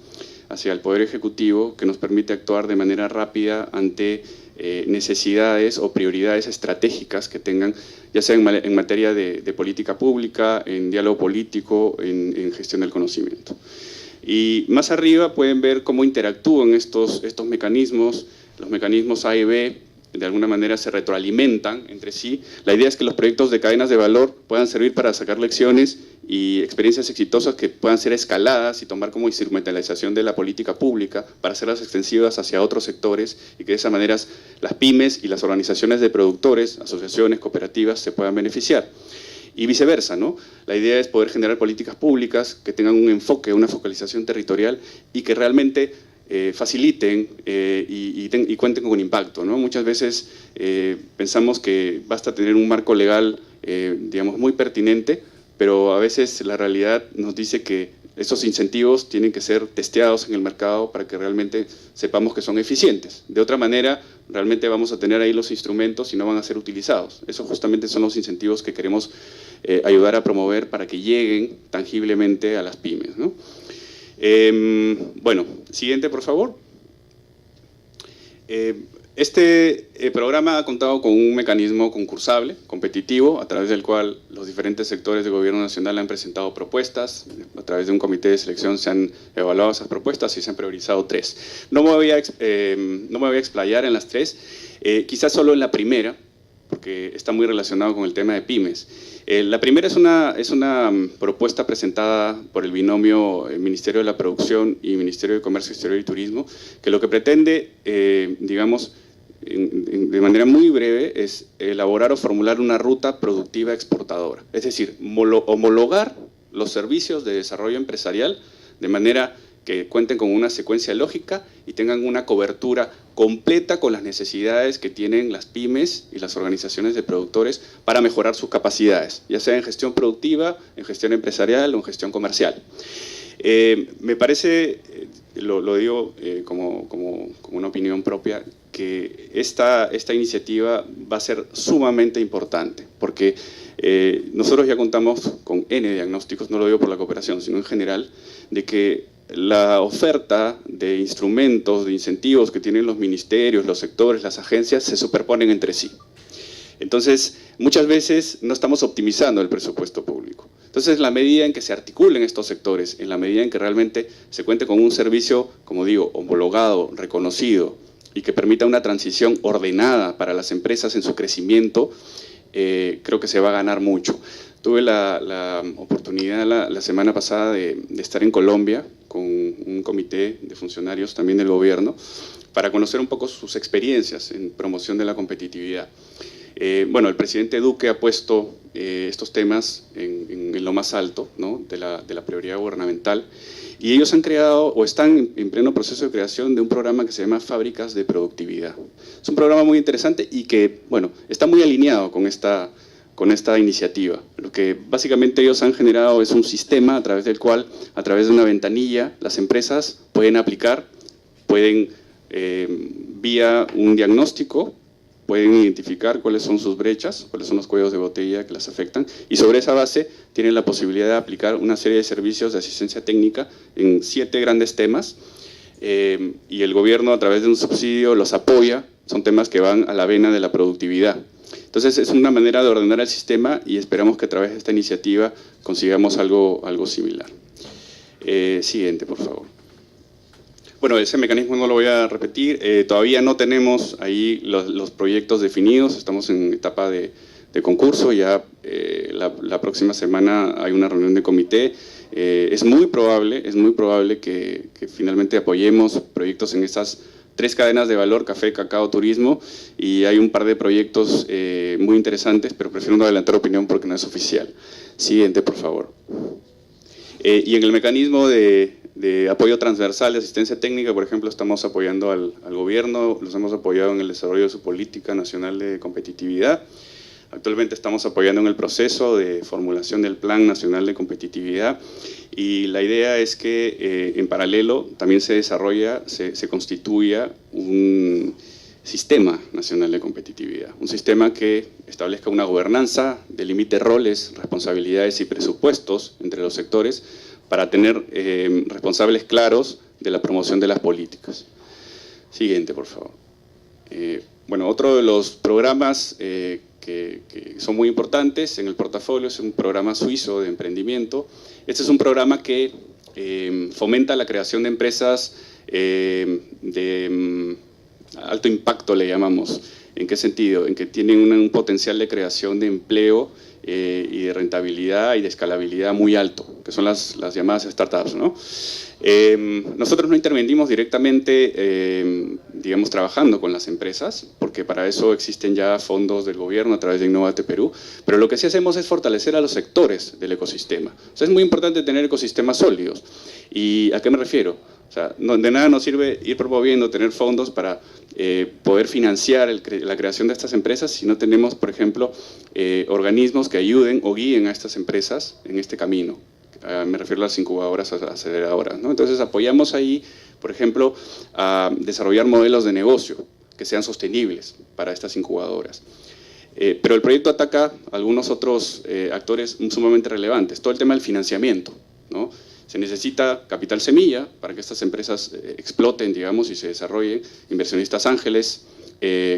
hacia el Poder Ejecutivo, que nos permite actuar de manera rápida ante necesidades o prioridades estratégicas que tengan, ya sea en materia de política pública, en diálogo político, en gestión del conocimiento. Y más arriba pueden ver cómo interactúan estos mecanismos, los mecanismos A y B, de alguna manera se retroalimentan entre sí. La idea es que los proyectos de cadenas de valor puedan servir para sacar lecciones y experiencias exitosas que puedan ser escaladas y tomar como instrumentalización de la política pública para hacerlas extensivas hacia otros sectores y que de esa manera las pymes y las organizaciones de productores, asociaciones, cooperativas se puedan beneficiar. Y viceversa, ¿no? La idea es poder generar políticas públicas que tengan un enfoque, una focalización territorial y que realmente faciliten y cuenten con impacto, ¿no? Muchas veces pensamos que basta tener un marco legal, digamos, muy pertinente, pero a veces la realidad nos dice que esos incentivos tienen que ser testeados en el mercado para que realmente sepamos que son eficientes. De otra manera, realmente vamos a tener ahí los instrumentos y no van a ser utilizados. Esos justamente son los incentivos que queremos ayudar a promover para que lleguen tangiblemente a las pymes, ¿no? Bueno, siguiente por favor. Este programa ha contado con un mecanismo concursable, competitivo, a través del cual los diferentes sectores del gobierno nacional han presentado propuestas. A través de un comité de selección se han evaluado esas propuestas y se han priorizado 3. No me voy a explayar en las 3, quizás solo en la primera, porque está muy relacionado con el tema de pymes. La primera es una propuesta presentada por el binomio Ministerio de la Producción y Ministerio de Comercio Exterior y Turismo, que lo que pretende, digamos, de manera muy breve, es elaborar o formular una ruta productiva exportadora. Es decir, homologar los servicios de desarrollo empresarial de manera que cuenten con una secuencia lógica y tengan una cobertura completa con las necesidades que tienen las pymes y las organizaciones de productores para mejorar sus capacidades, ya sea en gestión productiva, en gestión empresarial o en gestión comercial. Me parece, lo digo como una opinión propia, que esta iniciativa va a ser sumamente importante, porque nosotros ya contamos con N diagnósticos, no lo digo por la cooperación, sino en general, de que la oferta de instrumentos, de incentivos que tienen los ministerios, los sectores, las agencias, se superponen entre sí. Entonces, muchas veces no estamos optimizando el presupuesto público. Entonces, la medida en que se articulen estos sectores, en la medida en que realmente se cuente con un servicio, como digo, homologado, reconocido, y que permita una transición ordenada para las empresas en su crecimiento, creo que se va a ganar mucho. Tuve la oportunidad la semana pasada de estar en Colombia con un comité de funcionarios también del gobierno para conocer un poco sus experiencias en promoción de la competitividad. Bueno, el presidente Duque ha puesto estos temas en lo más alto, ¿no?, de la prioridad gubernamental, y ellos han creado o están en pleno proceso de creación de un programa que se llama Fábricas de Productividad. Es un programa muy interesante y que, bueno, está muy alineado con esta iniciativa. Lo que básicamente ellos han generado es un sistema a través del cual, a través de una ventanilla, las empresas pueden aplicar, pueden, vía un diagnóstico, pueden identificar cuáles son sus brechas, cuáles son los cuellos de botella que las afectan, y sobre esa base tienen la posibilidad de aplicar una serie de servicios de asistencia técnica en 7 grandes temas, y el gobierno a través de un subsidio los apoya. Son temas que van a la vena de la productividad. Entonces es una manera de ordenar el sistema y esperamos que a través de esta iniciativa consigamos algo similar. Siguiente, por favor. Bueno, ese mecanismo no lo voy a repetir, todavía no tenemos ahí los proyectos definidos, estamos en etapa de concurso, ya la próxima semana hay una reunión de comité. Es muy probable que finalmente apoyemos proyectos en esas 3 cadenas de valor: café, cacao, turismo, y hay un par de proyectos muy interesantes, pero prefiero no adelantar opinión porque no es oficial. Siguiente, por favor. Y en el mecanismo de apoyo transversal de asistencia técnica, por ejemplo, estamos apoyando al gobierno, los hemos apoyado en el desarrollo de su política nacional de competitividad. Actualmente estamos apoyando en el proceso de formulación del Plan Nacional de Competitividad, y la idea es que en paralelo también se constituya un Sistema Nacional de Competitividad, un sistema que establezca una gobernanza, delimite roles, responsabilidades y presupuestos entre los sectores para tener responsables claros de la promoción de las políticas. Siguiente, por favor. Bueno, otro de los programas que son muy importantes en el portafolio es un programa suizo de emprendimiento. Este es un programa que fomenta la creación de empresas de alto impacto, le llamamos. ¿En qué sentido? En que tienen un potencial de creación de empleo y de rentabilidad y de escalabilidad muy alto, que son las llamadas startups, ¿no? Nosotros no intervenimos directamente, digamos, trabajando con las empresas, porque para eso existen ya fondos del gobierno a través de Innovate Perú, pero lo que sí hacemos es fortalecer a los sectores del ecosistema. O sea, es muy importante tener ecosistemas sólidos. ¿Y a qué me refiero? O sea, de nada nos sirve ir promoviendo, tener fondos para poder financiar la creación de estas empresas si no tenemos, por ejemplo, organismos que ayuden o guíen a estas empresas en este camino. Me refiero a las incubadoras, aceleradoras, ¿no? Entonces apoyamos ahí, por ejemplo, a desarrollar modelos de negocio que sean sostenibles para estas incubadoras. Pero el proyecto ataca algunos otros actores sumamente relevantes, todo el tema del financiamiento, ¿no? Se necesita capital semilla para que estas empresas exploten, digamos, y se desarrollen, inversionistas ángeles,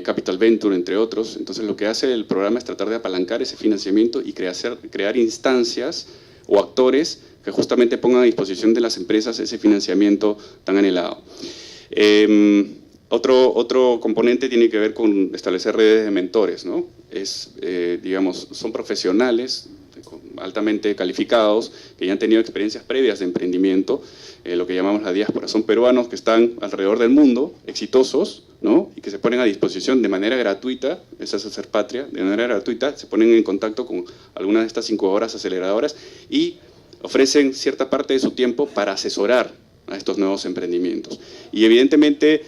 capital venture, entre otros. Entonces lo que hace el programa es tratar de apalancar ese financiamiento y crear instancias o actores que justamente pongan a disposición de las empresas ese financiamiento tan anhelado. Otro componente tiene que ver con establecer redes de mentores, ¿no? Digamos, son profesionales altamente calificados, que ya han tenido experiencias previas de emprendimiento, lo que llamamos la diáspora. Son peruanos que están alrededor del mundo, exitosos, ¿no? Y que se ponen a disposición de manera gratuita, esa es Hacer Patria, de manera gratuita, se ponen en contacto con algunas de estas incubadoras, aceleradoras, y ofrecen cierta parte de su tiempo para asesorar a estos nuevos emprendimientos. Y evidentemente,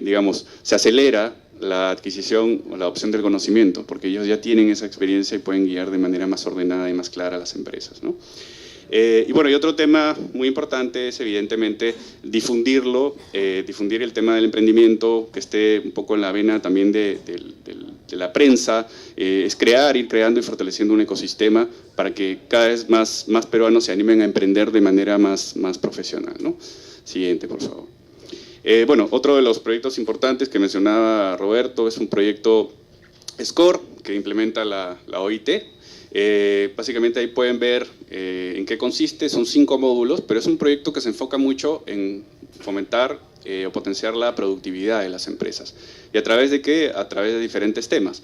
digamos, se acelera la adquisición o la adopción del conocimiento, porque ellos ya tienen esa experiencia y pueden guiar de manera más ordenada y más clara a las empresas, ¿no? Y bueno, y otro tema muy importante es evidentemente difundirlo, difundir el tema del emprendimiento, que esté un poco en la vena también de la prensa, es ir creando y fortaleciendo un ecosistema para que cada vez más peruanos se animen a emprender de manera más profesional, ¿no? Siguiente, por favor. Bueno, otro de los proyectos importantes que mencionaba Roberto es un proyecto SCORE que implementa la OIT. Básicamente ahí pueden ver en qué consiste, son 5 módulos, pero es un proyecto que se enfoca mucho en fomentar o potenciar la productividad de las empresas. ¿Y a través de qué? A través de diferentes temas.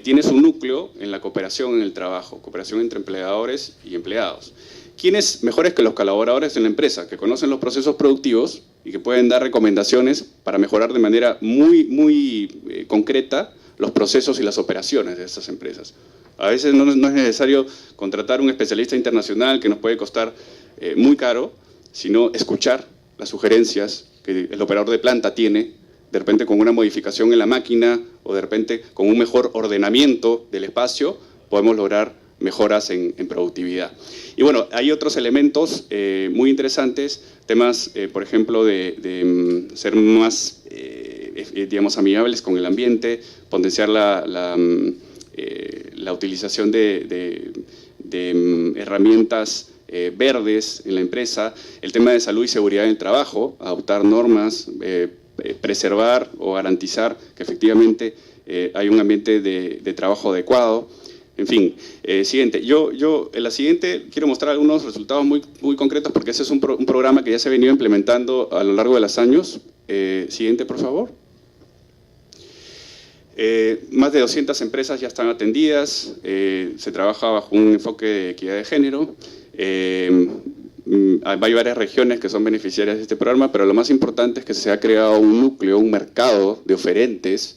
Tiene su núcleo en la cooperación en el trabajo, cooperación entre empleadores y empleados. ¿Quiénes mejores que los colaboradores en la empresa, que conocen los procesos productivos y que pueden dar recomendaciones para mejorar de manera muy concreta los procesos y las operaciones de estas empresas? A veces no es necesario contratar un especialista internacional que nos puede costar muy caro, sino escuchar las sugerencias que el operador de planta tiene, de repente con una modificación en la máquina o de repente con un mejor ordenamiento del espacio, podemos lograr mejoras en productividad. Y bueno, hay otros elementos muy interesantes, temas, por ejemplo, de ser más, digamos, amigables con el ambiente, potenciar la utilización de herramientas verdes en la empresa, el tema de salud y seguridad en el trabajo, adoptar normas, preservar o garantizar que efectivamente hay un ambiente de trabajo adecuado. En fin, siguiente. Yo en la siguiente quiero mostrar algunos resultados muy concretos porque ese es un programa que ya se ha venido implementando a lo largo de los años. Siguiente, por favor. Más de 200 empresas ya están atendidas, se trabaja bajo un enfoque de equidad de género. Hay varias regiones que son beneficiarias de este programa, pero lo más importante es que se ha creado un núcleo, un mercado de oferentes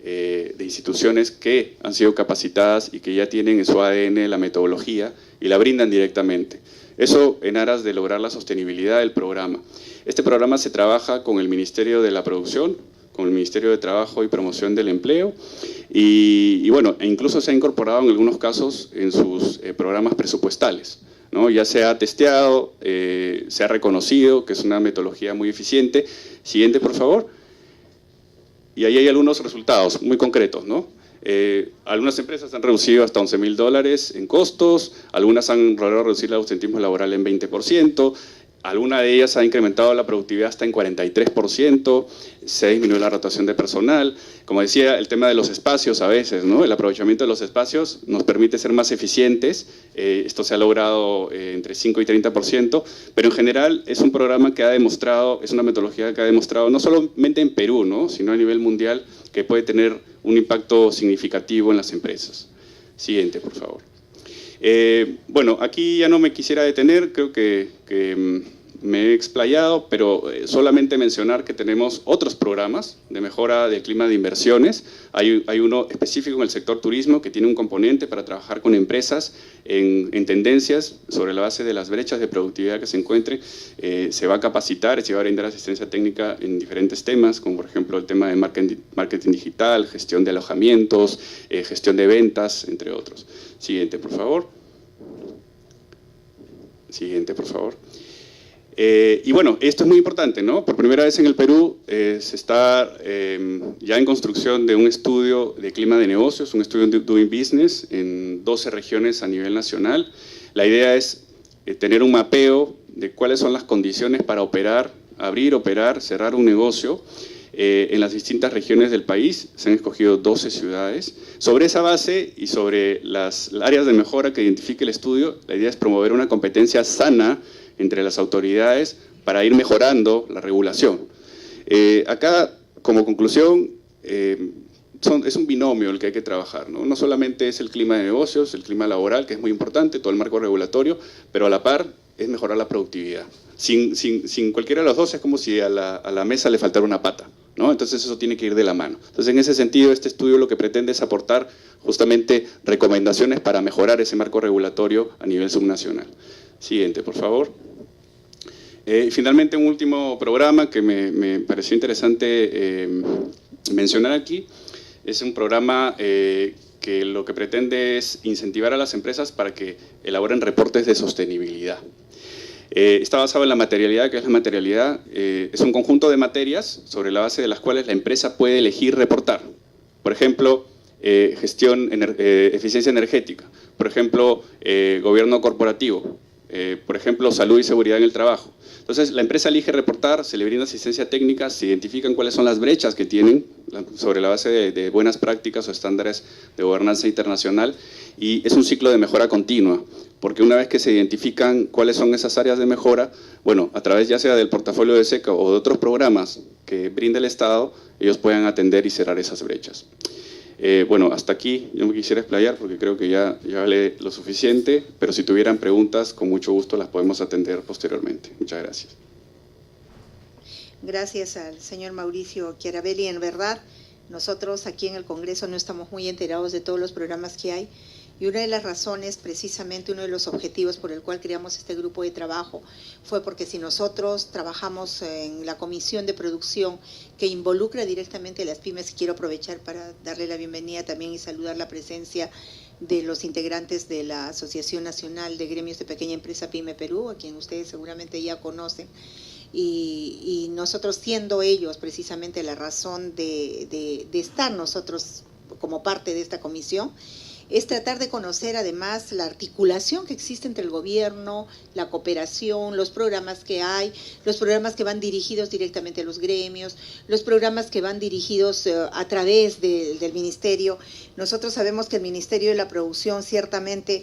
de instituciones que han sido capacitadas y que ya tienen en su ADN la metodología y la brindan directamente. Eso en aras de lograr la sostenibilidad del programa. Este programa se trabaja con el Ministerio de la Producción, con el Ministerio de Trabajo y Promoción del Empleo y bueno, incluso se ha incorporado en algunos casos en sus programas presupuestales, ¿no? Ya se ha testeado, se ha reconocido que es una metodología muy eficiente. Siguiente, por favor. Y ahí hay algunos resultados muy concretos, ¿no? Algunas empresas han reducido hasta $11.000 en costos, algunas han logrado reducir el ausentismo laboral en 20%, Alguna de ellas ha incrementado la productividad hasta en 43%, se ha disminuido la rotación de personal. Como decía, el tema de los espacios a veces, ¿no? El aprovechamiento de los espacios nos permite ser más eficientes. Esto se ha logrado entre 5 y 30%, pero en general es un programa que ha demostrado, es una metodología que ha demostrado no solamente en Perú, ¿no? Sino a nivel mundial, que puede tener un impacto significativo en las empresas. Siguiente, por favor. Bueno, aquí ya no me quisiera detener, creo que me he explayado, pero solamente mencionar que tenemos otros programas de mejora del clima de inversiones. Hay uno específico en el sector turismo que tiene un componente para trabajar con empresas en tendencias sobre la base de las brechas de productividad que se encuentren. Se va a capacitar, se va a brindar asistencia técnica en diferentes temas, como por ejemplo el tema de marketing digital, gestión de alojamientos, gestión de ventas, entre otros. Siguiente, por favor. Siguiente, por favor. Y bueno, esto es muy importante, ¿no? Por primera vez en el Perú se está ya en construcción de un estudio de clima de negocios, un estudio de Doing Business en 12 regiones a nivel nacional. La idea es tener un mapeo de cuáles son las condiciones para operar, abrir, operar, cerrar un negocio en las distintas regiones del país. Se han escogido 12 ciudades. Sobre esa base y sobre las áreas de mejora que identifique el estudio, la idea es promover una competencia sana entre las autoridades para ir mejorando la regulación. Acá, como conclusión, es un binomio el que hay que trabajar, ¿no? No solamente es el clima de negocios, el clima laboral, que es muy importante, todo el marco regulatorio, pero a la par es mejorar la productividad. Sin cualquiera de los dos es como si a la mesa le faltara una pata, ¿no? Entonces eso tiene que ir de la mano. Entonces en ese sentido este estudio lo que pretende es aportar justamente recomendaciones para mejorar ese marco regulatorio a nivel subnacional. Siguiente, por favor. Finalmente, un último programa que me pareció interesante mencionar aquí. Es un programa que lo que pretende es incentivar a las empresas para que elaboren reportes de sostenibilidad. Está basado en la materialidad. ¿Qué es la materialidad? Es un conjunto de materias sobre la base de las cuales la empresa puede elegir reportar. Por ejemplo, eficiencia energética. Por ejemplo, gobierno corporativo. Por ejemplo, salud y seguridad en el trabajo. Entonces, la empresa elige reportar, se le brinda asistencia técnica, se identifican cuáles son las brechas que tienen sobre la base de buenas prácticas o estándares de gobernanza internacional, y es un ciclo de mejora continua, porque una vez que se identifican cuáles son esas áreas de mejora, bueno, a través ya sea del portafolio de SECA o de otros programas que brinda el Estado, ellos puedan atender y cerrar esas brechas. Bueno, hasta aquí yo me quisiera explayar porque creo que ya hablé lo suficiente, pero si tuvieran preguntas, con mucho gusto las podemos atender posteriormente. Muchas gracias. Gracias al señor Mauricio Chiarabelli. En verdad, nosotros aquí en el Congreso no estamos muy enterados de todos los programas que hay, y una de las razones, precisamente uno de los objetivos por el cual creamos este grupo de trabajo, fue porque si nosotros trabajamos en la comisión de producción que involucra directamente a las pymes, y quiero aprovechar para darle la bienvenida también y saludar la presencia de los integrantes de la Asociación Nacional de Gremios de Pequeña Empresa PYME Perú, a quien ustedes seguramente ya conocen, y nosotros siendo ellos precisamente la razón de estar nosotros como parte de esta comisión, es tratar de conocer además la articulación que existe entre el gobierno, la cooperación, los programas que hay, los programas que van dirigidos directamente a los gremios, los programas que van dirigidos a través del ministerio. Nosotros sabemos que el Ministerio de la Producción ciertamente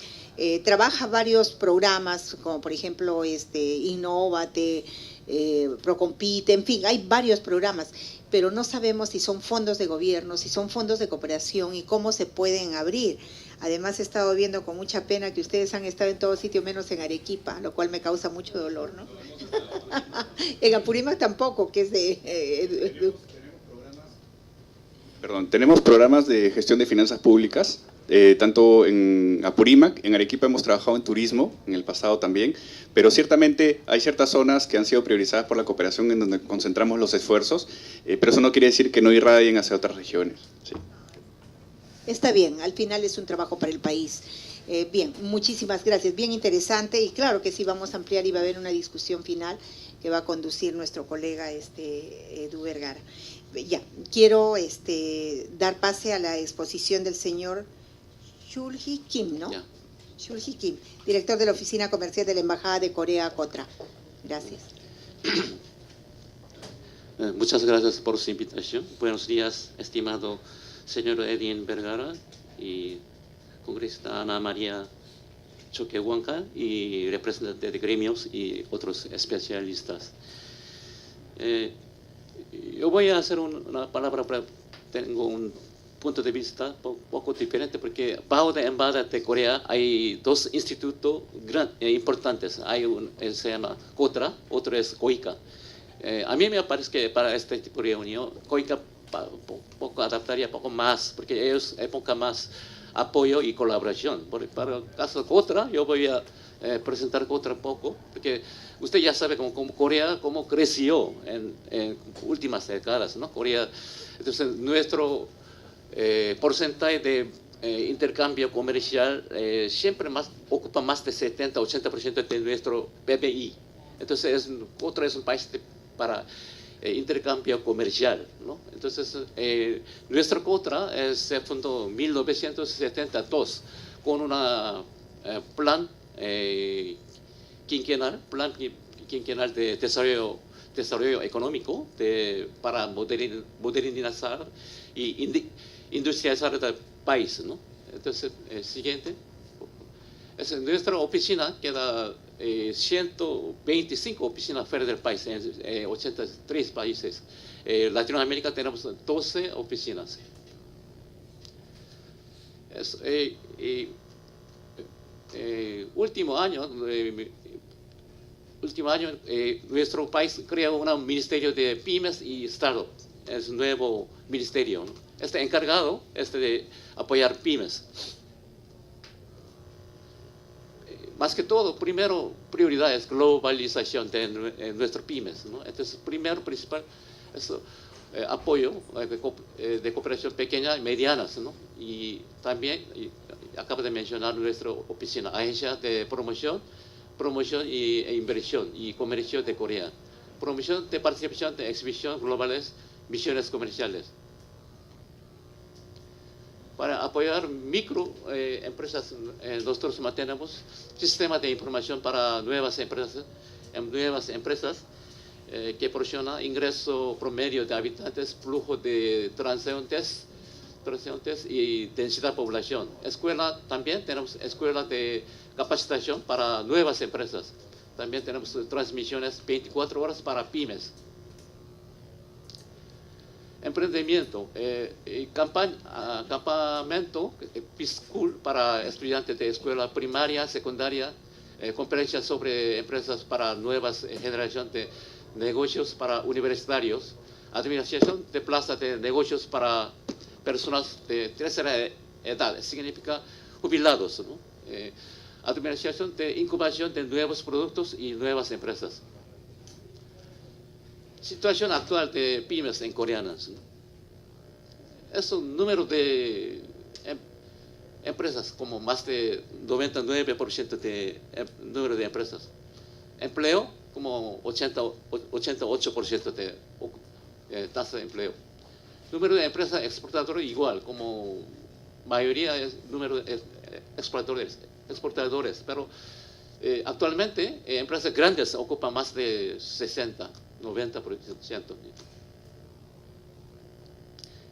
trabaja varios programas, como por ejemplo Innovate, Procompite, en fin, hay varios programas, pero no sabemos si son fondos de gobierno, si son fondos de cooperación y cómo se pueden abrir. Además, he estado viendo con mucha pena que ustedes han estado en todo sitio menos en Arequipa, lo cual me causa mucho dolor, ¿no? En Apurímac tampoco, que es de... Tenemos programas de gestión de finanzas públicas, tanto en Apurímac, en Arequipa hemos trabajado en turismo, en el pasado también, pero ciertamente hay ciertas zonas que han sido priorizadas por la cooperación en donde concentramos los esfuerzos, pero eso no quiere decir que no irradien hacia otras regiones. Sí. Está bien, al final es un trabajo para el país. Bien, muchísimas gracias, bien interesante, y claro que sí vamos a ampliar y va a haber una discusión final que va a conducir nuestro colega Edu Vergara. Ya, quiero dar pase a la exposición del señor Chul-Hee Kim, ¿no? Ya. Chul-Hee Kim, director de la Oficina Comercial de la Embajada de Corea, Cotra. Gracias. Muchas gracias por su invitación. Buenos días, estimado señor Edwin Vergara y congresista Ana María Choquehuanca y representantes de gremios y otros especialistas. Yo voy a hacer una palabra, tengo un punto de vista un poco diferente, porque bajo de embajada de Corea hay dos institutos importantes. Hay se llama KOTRA, otro es KOICA. A mí me parece que para este tipo de reunión, KOICA poco adaptaría poco más, porque ellos época más apoyo y colaboración. Para el caso de KOTRA, yo voy a presentar KOTRA un poco, porque usted ya sabe cómo Corea cómo creció en últimas décadas, ¿no? Corea, entonces nuestro porcentaje de intercambio comercial siempre ocupa más de 70-80% de nuestro PBI. Entonces, KOTRA es un país para intercambio comercial, ¿no? Entonces, nuestro KOTRA se fundó en 1972 con una plan quinquenal de desarrollo económico para modernizar y industrializar el país, ¿no? Entonces, siguiente. Nuestra oficina queda 125 oficinas fuera del país, en 83 países. Latinoamérica tenemos 12 oficinas. Último año, nuestro país creó un ministerio de pymes y startups. Es un nuevo ministerio, ¿no? Este encargado de apoyar pymes. Más que todo, primero, prioridad es globalización de nuestros pymes, ¿no? Entonces, primero, principal, es apoyo de cooperación pequeña y medianas, ¿no? Y también, acabo de mencionar nuestra oficina, agencia de promoción e inversión y comercio de Corea. Promoción de participación de exhibición globales, misiones comerciales. Para apoyar microempresas, nosotros mantenemos sistema de información para nuevas empresas que proporciona ingreso promedio de habitantes, flujo de transeúntes y densidad de población. Escuela, también tenemos escuela de capacitación para nuevas empresas. También tenemos transmisiones 24 horas para pymes. Emprendimiento, campamento P-School para estudiantes de escuela primaria, secundaria, conferencias sobre empresas para nuevas generación de negocios para universitarios, administración de plaza de negocios para personas de tercera edad, significa jubilados, ¿no? Administración de incubación de nuevos productos y nuevas empresas. Situación actual de pymes en coreanas, ¿no? Es un número de empresas, como más de 99% de número de empresas. Empleo, como 88% de tasa de empleo. Número de empresas exportadoras igual, como mayoría es número de exportadores, pero actualmente empresas grandes ocupan más de 60-90%.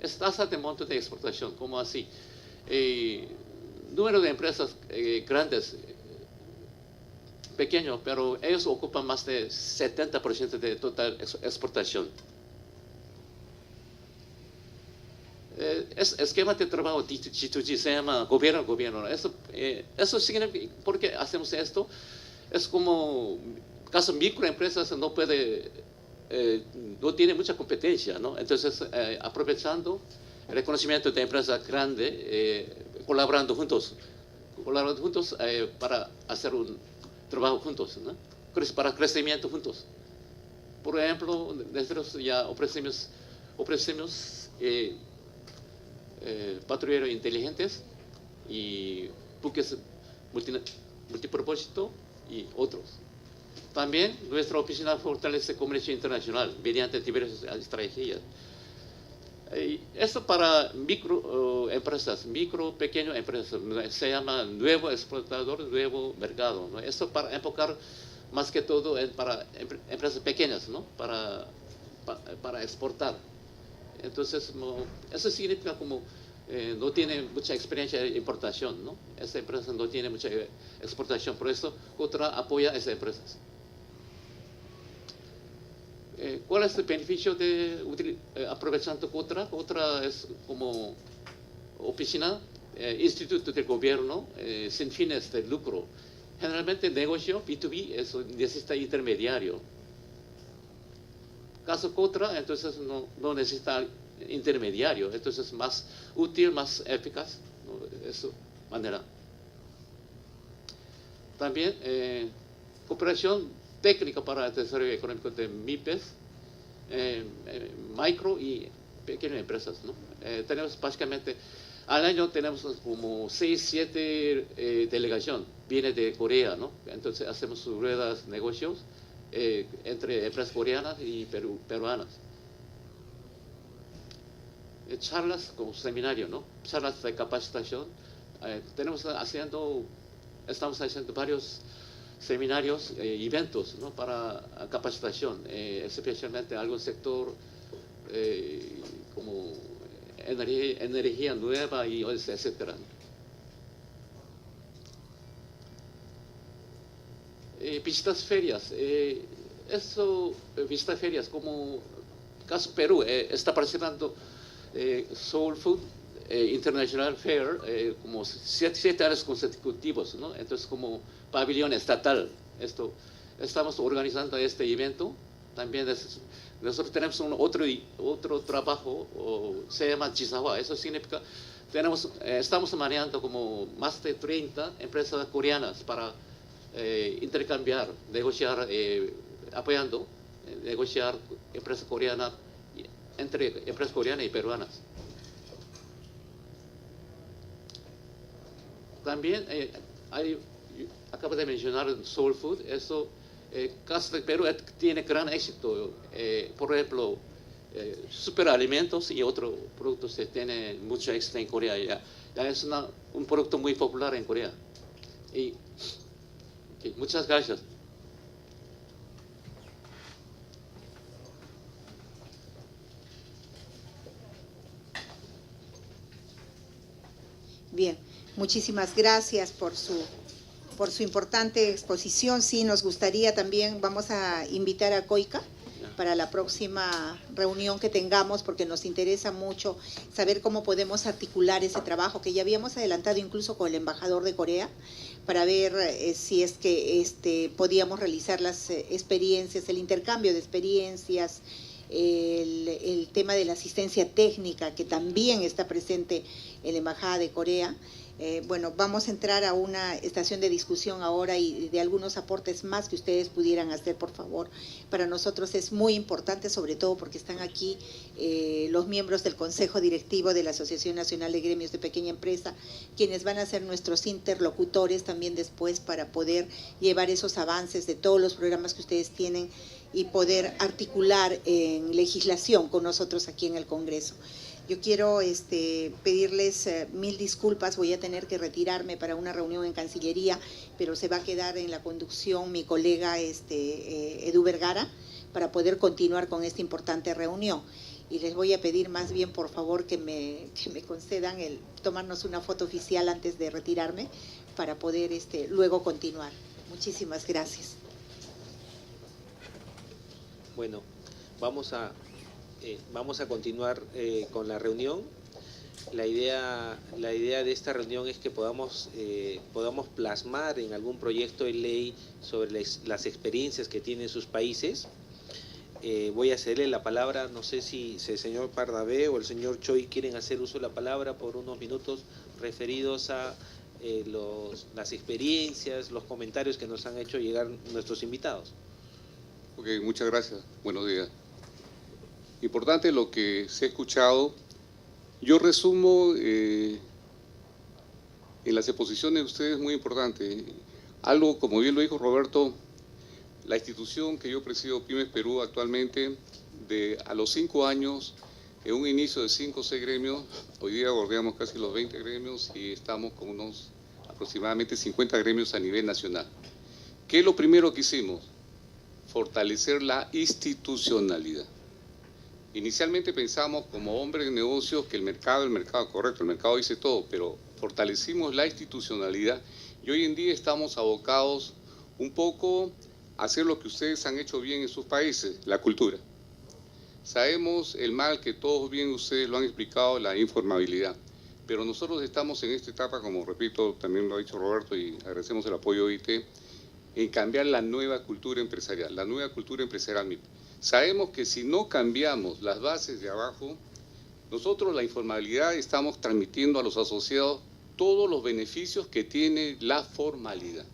Es tasa de monto de exportación, como así. Número de empresas grandes, pequeño, pero ellos ocupan más de 70% de total exportación. Esquema de trabajo G2G se llama gobierno. Eso significa, ¿por qué hacemos esto? Es como, caso microempresas no tiene mucha competencia, ¿no? Entonces, aprovechando el reconocimiento de empresas grandes, colaborando juntos para hacer un trabajo juntos, ¿no? Para crecimiento juntos. Por ejemplo, nosotros ya ofrecemos patrulleros inteligentes y buques multipropósito y otros. También nuestra oficina fortalece comercio internacional mediante diversas estrategias. Esto para microempresas, pequeñas empresas, se llama nuevo exportador, nuevo mercado, ¿no? Esto para enfocar más que todo es para empresas pequeñas, ¿no? Para exportar. Entonces, eso significa como no tiene mucha experiencia de importación, ¿no? Esta empresa no tiene mucha exportación, por eso Cotra apoya a esas empresas. ¿Cuál es el beneficio de aprovechando Cotra? Cotra es como oficina, instituto del gobierno sin fines de lucro. Generalmente el negocio B2B eso necesita intermediario. Caso Cotra, entonces no necesita intermediario, entonces es más útil, más eficaz, ¿no? De esa manera. También cooperación técnica para el desarrollo económico de MIPES, micro y pequeñas empresas, ¿no? Tenemos básicamente, al año tenemos como 6, 7 delegaciones, viene de Corea, ¿no? Entonces hacemos ruedas de negocios entre empresas coreanas y peruanas. Charlas como seminario, ¿no? Charlas de capacitación. Estamos haciendo varios seminarios, eventos, ¿no? Para capacitación, especialmente algún sector como energía nueva y etcétera. Visitas ferias. Visitas ferias como caso Perú está participando Soul Food International Fair como 7 años consecutivos, ¿no? Entonces como pabellón estatal. Estamos organizando este evento. También nosotros tenemos otro trabajo, se llama Jisawa. Eso significa estamos manejando como más de 30 empresas coreanas para intercambiar, negociar, apoyando, negociar empresas coreanas entre empresas coreanas y peruanas. También acabo de mencionar Soul Food. Eso, caso de Perú tiene gran éxito. Por ejemplo, superalimentos y otros productos que tienen mucho éxito en Corea. Ya es un producto muy popular en Corea. Muchas gracias. Bien, muchísimas gracias por su importante exposición. Sí, nos gustaría también, vamos a invitar a COICA para la próxima reunión que tengamos, porque nos interesa mucho saber cómo podemos articular ese trabajo que ya habíamos adelantado incluso con el embajador de Corea, para ver si es que podíamos realizar las experiencias, el intercambio de experiencias, el tema de la asistencia técnica que también está presente en la Embajada de Corea. Bueno, vamos a entrar a una estación de discusión ahora y de algunos aportes más que ustedes pudieran hacer, por favor. Para nosotros es muy importante, sobre todo porque están aquí los miembros del Consejo Directivo de la Asociación Nacional de Gremios de Pequeña Empresa, quienes van a ser nuestros interlocutores también después para poder llevar esos avances de todos los programas que ustedes tienen y poder articular en legislación con nosotros aquí en el Congreso. Yo quiero pedirles 1000 disculpas, voy a tener que retirarme para una reunión en Cancillería, pero se va a quedar en la conducción mi colega Edu Vergara para poder continuar con esta importante reunión. Y les voy a pedir más bien, por favor, que me concedan tomarnos una foto oficial antes de retirarme para poder luego continuar. Muchísimas gracias. Bueno, vamos a continuar con la reunión. La idea de esta reunión es que podamos plasmar en algún proyecto de ley sobre las experiencias que tienen sus países. Voy a cederle la palabra, no sé si el señor Pardavé o el señor Choi quieren hacer uso de la palabra por unos minutos referidos a las experiencias, los comentarios que nos han hecho llegar nuestros invitados. Ok, muchas gracias. Buenos días. Importante lo que se ha escuchado. Yo resumo en las exposiciones de ustedes muy importante. Algo, como bien lo dijo Roberto, la institución que yo presido, Pymes Perú, actualmente, a los 5 años, en un inicio de 5 o 6 gremios, hoy día bordeamos casi los 20 gremios y estamos con unos aproximadamente 50 gremios a nivel nacional. ¿Qué es lo primero que hicimos? Fortalecer la institucionalidad. Inicialmente pensamos como hombres de negocios que el mercado, correcto, el mercado dice todo, pero fortalecimos la institucionalidad y hoy en día estamos abocados un poco a hacer lo que ustedes han hecho bien en sus países, la cultura. Sabemos el mal que todos bien ustedes lo han explicado, la informabilidad, pero nosotros estamos en esta etapa, como repito, también lo ha dicho Roberto y agradecemos el apoyo de OIT, en cambiar la nueva cultura empresarial, MIPE. Sabemos que si no cambiamos las bases de abajo, nosotros la informalidad estamos transmitiendo a los asociados todos los beneficios que tiene la formalidad.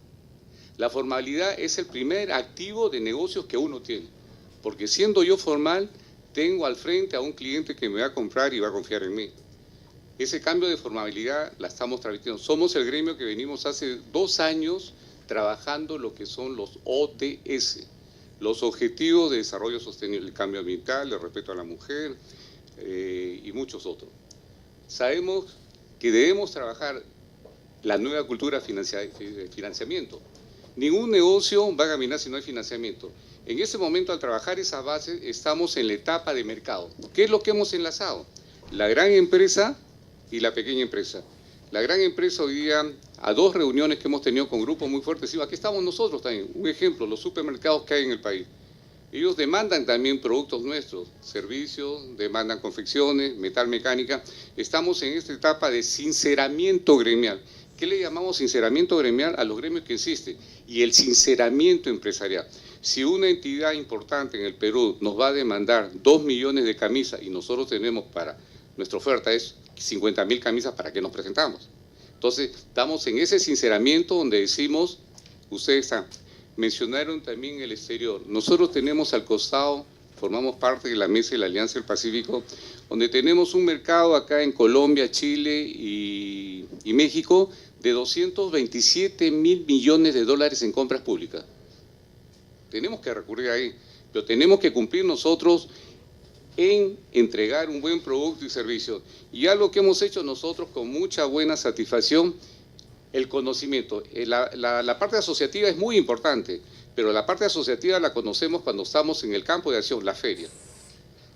La formalidad es el primer activo de negocios que uno tiene, porque siendo yo formal, tengo al frente a un cliente que me va a comprar y va a confiar en mí. Ese cambio de formalidad la estamos transmitiendo. Somos el gremio que venimos hace 2 años trabajando lo que son los ODS, los Objetivos de Desarrollo Sostenible, el cambio ambiental, el respeto a la mujer y muchos otros. Sabemos que debemos trabajar la nueva cultura de financiamiento. Ningún negocio va a caminar si no hay financiamiento. En ese momento, al trabajar esas bases, estamos en la etapa de mercado. ¿Qué es lo que hemos enlazado? La gran empresa y la pequeña empresa. La gran empresa hoy día, a 2 reuniones que hemos tenido con grupos muy fuertes, aquí estamos nosotros también. Un ejemplo, los supermercados que hay en el país. Ellos demandan también productos nuestros, servicios, demandan confecciones, metal mecánica. Estamos en esta etapa de sinceramiento gremial. ¿Qué le llamamos sinceramiento gremial? A los gremios que existen. Y el sinceramiento empresarial. Si una entidad importante en el Perú nos va a demandar 2 millones de camisas y nosotros tenemos para, nuestra oferta es 50.000 camisas, ¿para qué nos presentamos? Entonces, estamos en ese sinceramiento donde decimos, ustedes están, mencionaron también el exterior. Nosotros tenemos al costado, formamos parte de la Mesa de la Alianza del Pacífico, donde tenemos un mercado acá en Colombia, Chile y México de 227.000 millones de dólares en compras públicas. Tenemos que recurrir ahí, pero tenemos que cumplir nosotros en entregar un buen producto y servicio. Y algo que hemos hecho nosotros con mucha buena satisfacción, el conocimiento. La parte asociativa es muy importante, pero la parte asociativa la conocemos cuando estamos en el campo de acción, la feria.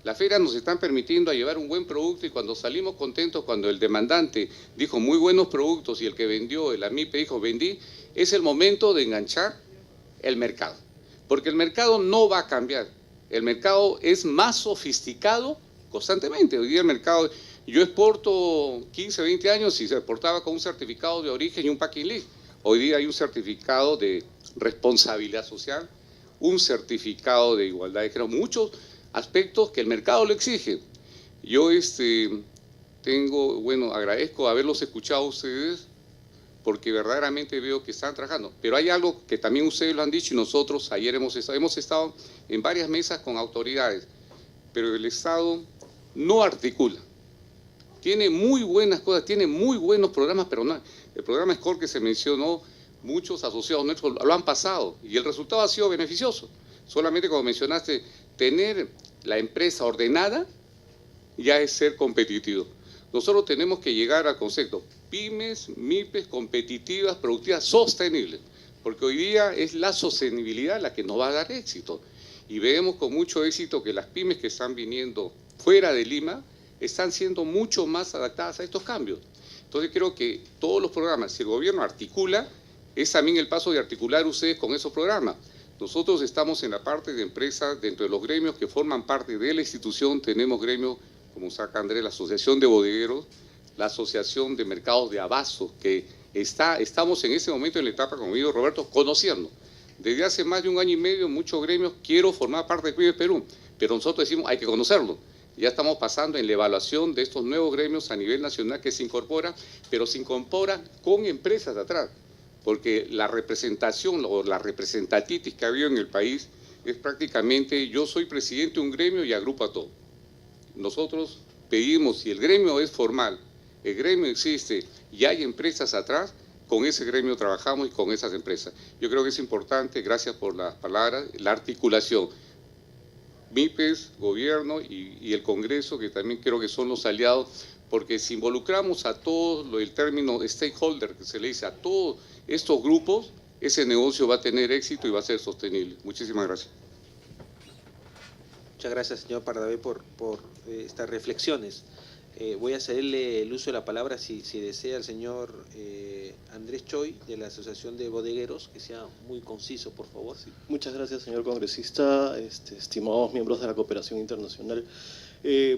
Las ferias nos están permitiendo llevar un buen producto y cuando salimos contentos, cuando el demandante dijo muy buenos productos y el que vendió, el AMIPE dijo vendí, es el momento de enganchar el mercado. Porque el mercado no va a cambiar. El mercado es más sofisticado constantemente. Hoy día el mercado, yo exporto 15, 20 años y se exportaba con un certificado de origen y un packing list. Hoy día hay un certificado de responsabilidad social, un certificado de igualdad de género, muchos aspectos que el mercado lo exige. Yo agradezco haberlos escuchado a ustedes porque verdaderamente veo que están trabajando. Pero hay algo que también ustedes lo han dicho y nosotros ayer hemos estado en varias mesas con autoridades, pero el Estado no articula. Tiene muy buenas cosas, tiene muy buenos programas, pero no. El programa SCORE que se mencionó, muchos asociados nuestros lo han pasado y el resultado ha sido beneficioso. Solamente como mencionaste, tener la empresa ordenada ya es ser competitivo. Nosotros tenemos que llegar al concepto pymes, MIPES, competitivas, productivas, sostenibles, porque hoy día es la sostenibilidad la que nos va a dar éxito. Y vemos con mucho éxito que las pymes que están viniendo fuera de Lima están siendo mucho más adaptadas a estos cambios. Entonces creo que todos los programas, si el gobierno articula, es también el paso de articular ustedes con esos programas. Nosotros estamos en la parte de empresas, dentro de los gremios que forman parte de la institución, tenemos gremios, como saca Andrés, la Asociación de Bodegueros, la Asociación de Mercados de Abastos, que estamos en ese momento en la etapa, como dijo Roberto, conociendo. Desde hace más de 1 año y medio, muchos gremios, quiero formar parte de PYME Perú, pero nosotros decimos, hay que conocerlo. Ya estamos pasando en la evaluación de estos nuevos gremios a nivel nacional que se incorpora, pero se incorpora con empresas de atrás, porque la representación o la representatitis que ha habido en el país es prácticamente, yo soy presidente de un gremio y agrupo a todo. Nosotros pedimos, si el gremio es formal, el gremio existe y hay empresas atrás, con ese gremio trabajamos y con esas empresas. Yo creo que es importante, gracias por las palabras, la articulación. MIPES, gobierno y el Congreso, que también creo que son los aliados, porque si involucramos a todos, el término stakeholder, que se le dice a todos estos grupos, ese negocio va a tener éxito y va a ser sostenible. Muchísimas gracias. Muchas gracias, señor Pardavé, por estas reflexiones. Voy a cederle el uso de la palabra, si desea, al señor Andrés Choi, de la Asociación de Bodegueros, que sea muy conciso, por favor. Sí, muchas gracias, señor congresista, estimados miembros de la cooperación internacional.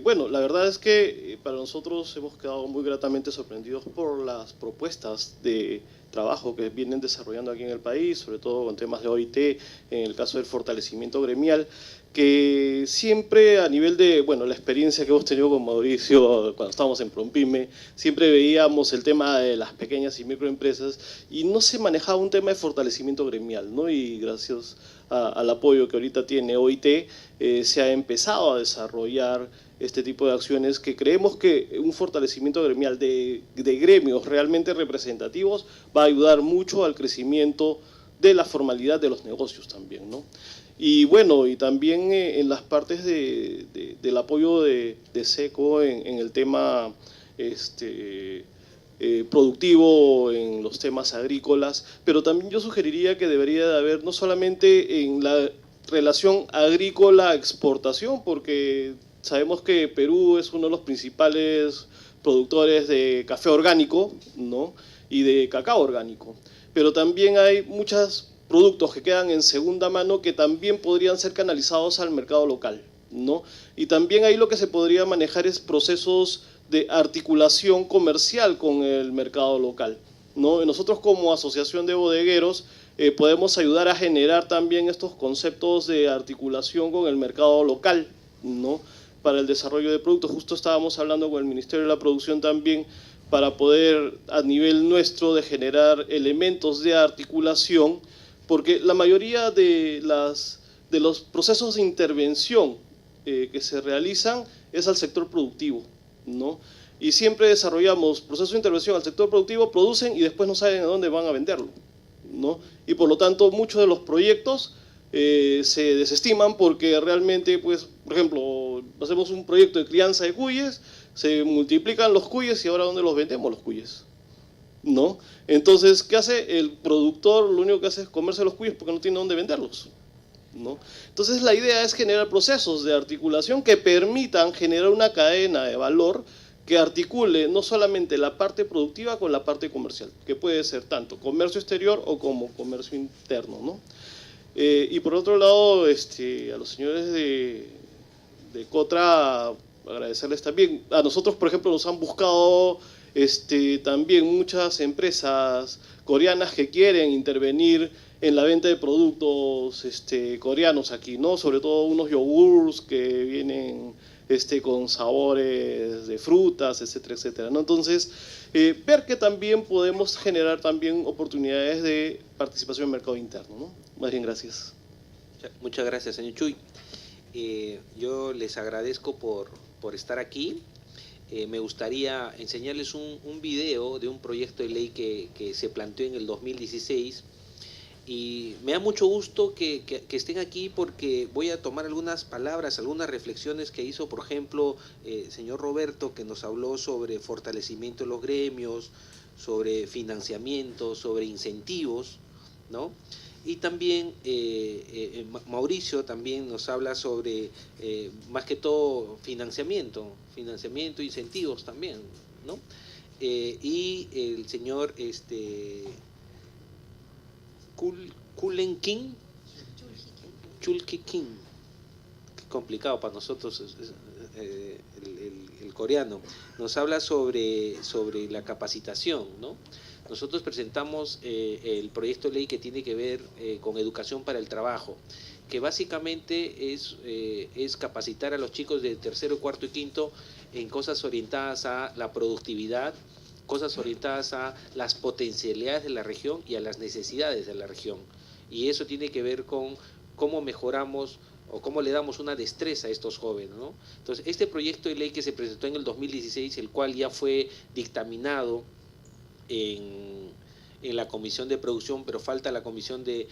Bueno, la verdad es que para nosotros hemos quedado muy gratamente sorprendidos por las propuestas de trabajo que vienen desarrollando aquí en el país, sobre todo con temas de OIT, en el caso del fortalecimiento gremial, que siempre a nivel de, bueno, la experiencia que hemos tenido con Mauricio cuando estábamos en Prompyme, siempre veíamos el tema de las pequeñas y microempresas y no se manejaba un tema de fortalecimiento gremial, ¿no? Y gracias al apoyo que ahorita tiene OIT, se ha empezado a desarrollar este tipo de acciones que creemos que un fortalecimiento gremial de gremios realmente representativos va a ayudar mucho al crecimiento de la formalidad de los negocios también, ¿no? Y bueno, y también en las partes del apoyo de SECO en el tema productivo, en los temas agrícolas, pero también yo sugeriría que debería de haber no solamente en la relación agrícola-exportación, porque sabemos que Perú es uno de los principales productores de café orgánico, ¿no? Y de cacao orgánico, pero también hay muchos productos que quedan en segunda mano que también podrían ser canalizados al mercado local, ¿no? Y también ahí lo que se podría manejar es procesos de articulación comercial con el mercado local, ¿no? Y nosotros como asociación de bodegueros podemos ayudar a generar también estos conceptos de articulación con el mercado local, ¿no? Para el desarrollo de productos. Justo estábamos hablando con el Ministerio de la Producción también para poder a nivel nuestro de generar elementos de articulación, porque la mayoría de los procesos de intervención que se realizan es al sector productivo, ¿no? Y siempre desarrollamos procesos de intervención al sector productivo, producen y después no saben a dónde van a venderlo, ¿no? Y por lo tanto muchos de los proyectos se desestiman porque realmente, pues, por ejemplo, hacemos un proyecto de crianza de cuyes, se multiplican los cuyes y ahora ¿dónde los vendemos los cuyes? ¿No? Entonces, ¿qué hace el productor? Lo único que hace es comerse los cuyes porque no tiene dónde venderlos, ¿no? Entonces la idea es generar procesos de articulación que permitan generar una cadena de valor que articule no solamente la parte productiva con la parte comercial, que puede ser tanto comercio exterior o como comercio interno, ¿no? Y por otro lado, a los señores de Cotra, agradecerles también. A nosotros, por ejemplo, nos han buscado también muchas empresas coreanas que quieren intervenir en la venta de productos coreanos aquí, ¿no? Sobre todo unos yogurts que vienen con sabores de frutas, etcétera, etcétera, ¿no? Entonces, ver que también podemos generar también oportunidades de participación en el mercado interno, ¿no? Más bien, gracias. Muchas gracias, señor Chuy. Yo les agradezco por estar aquí. Me gustaría enseñarles un video de un proyecto de ley que se planteó en el 2016 y me da mucho gusto que estén aquí porque voy a tomar algunas palabras, algunas reflexiones que hizo, por ejemplo, señor Roberto, que nos habló sobre fortalecimiento de los gremios, sobre financiamiento, sobre incentivos, ¿no? Y también Mauricio también nos habla sobre, más que todo, financiamiento, incentivos también, ¿no? Y el señor Kulen King, Chulki King, qué complicado para nosotros el coreano, nos habla sobre la capacitación, ¿no? Nosotros presentamos el proyecto de ley que tiene que ver con educación para el trabajo, que básicamente es capacitar a los chicos de tercero, cuarto y quinto en cosas orientadas a la productividad, cosas orientadas a las potencialidades de la región y a las necesidades de la región. Y eso tiene que ver con cómo mejoramos o cómo le damos una destreza a estos jóvenes, ¿no? Entonces, este proyecto de ley que se presentó en el 2016, el cual ya fue dictaminado en la Comisión de Producción, pero falta la Comisión de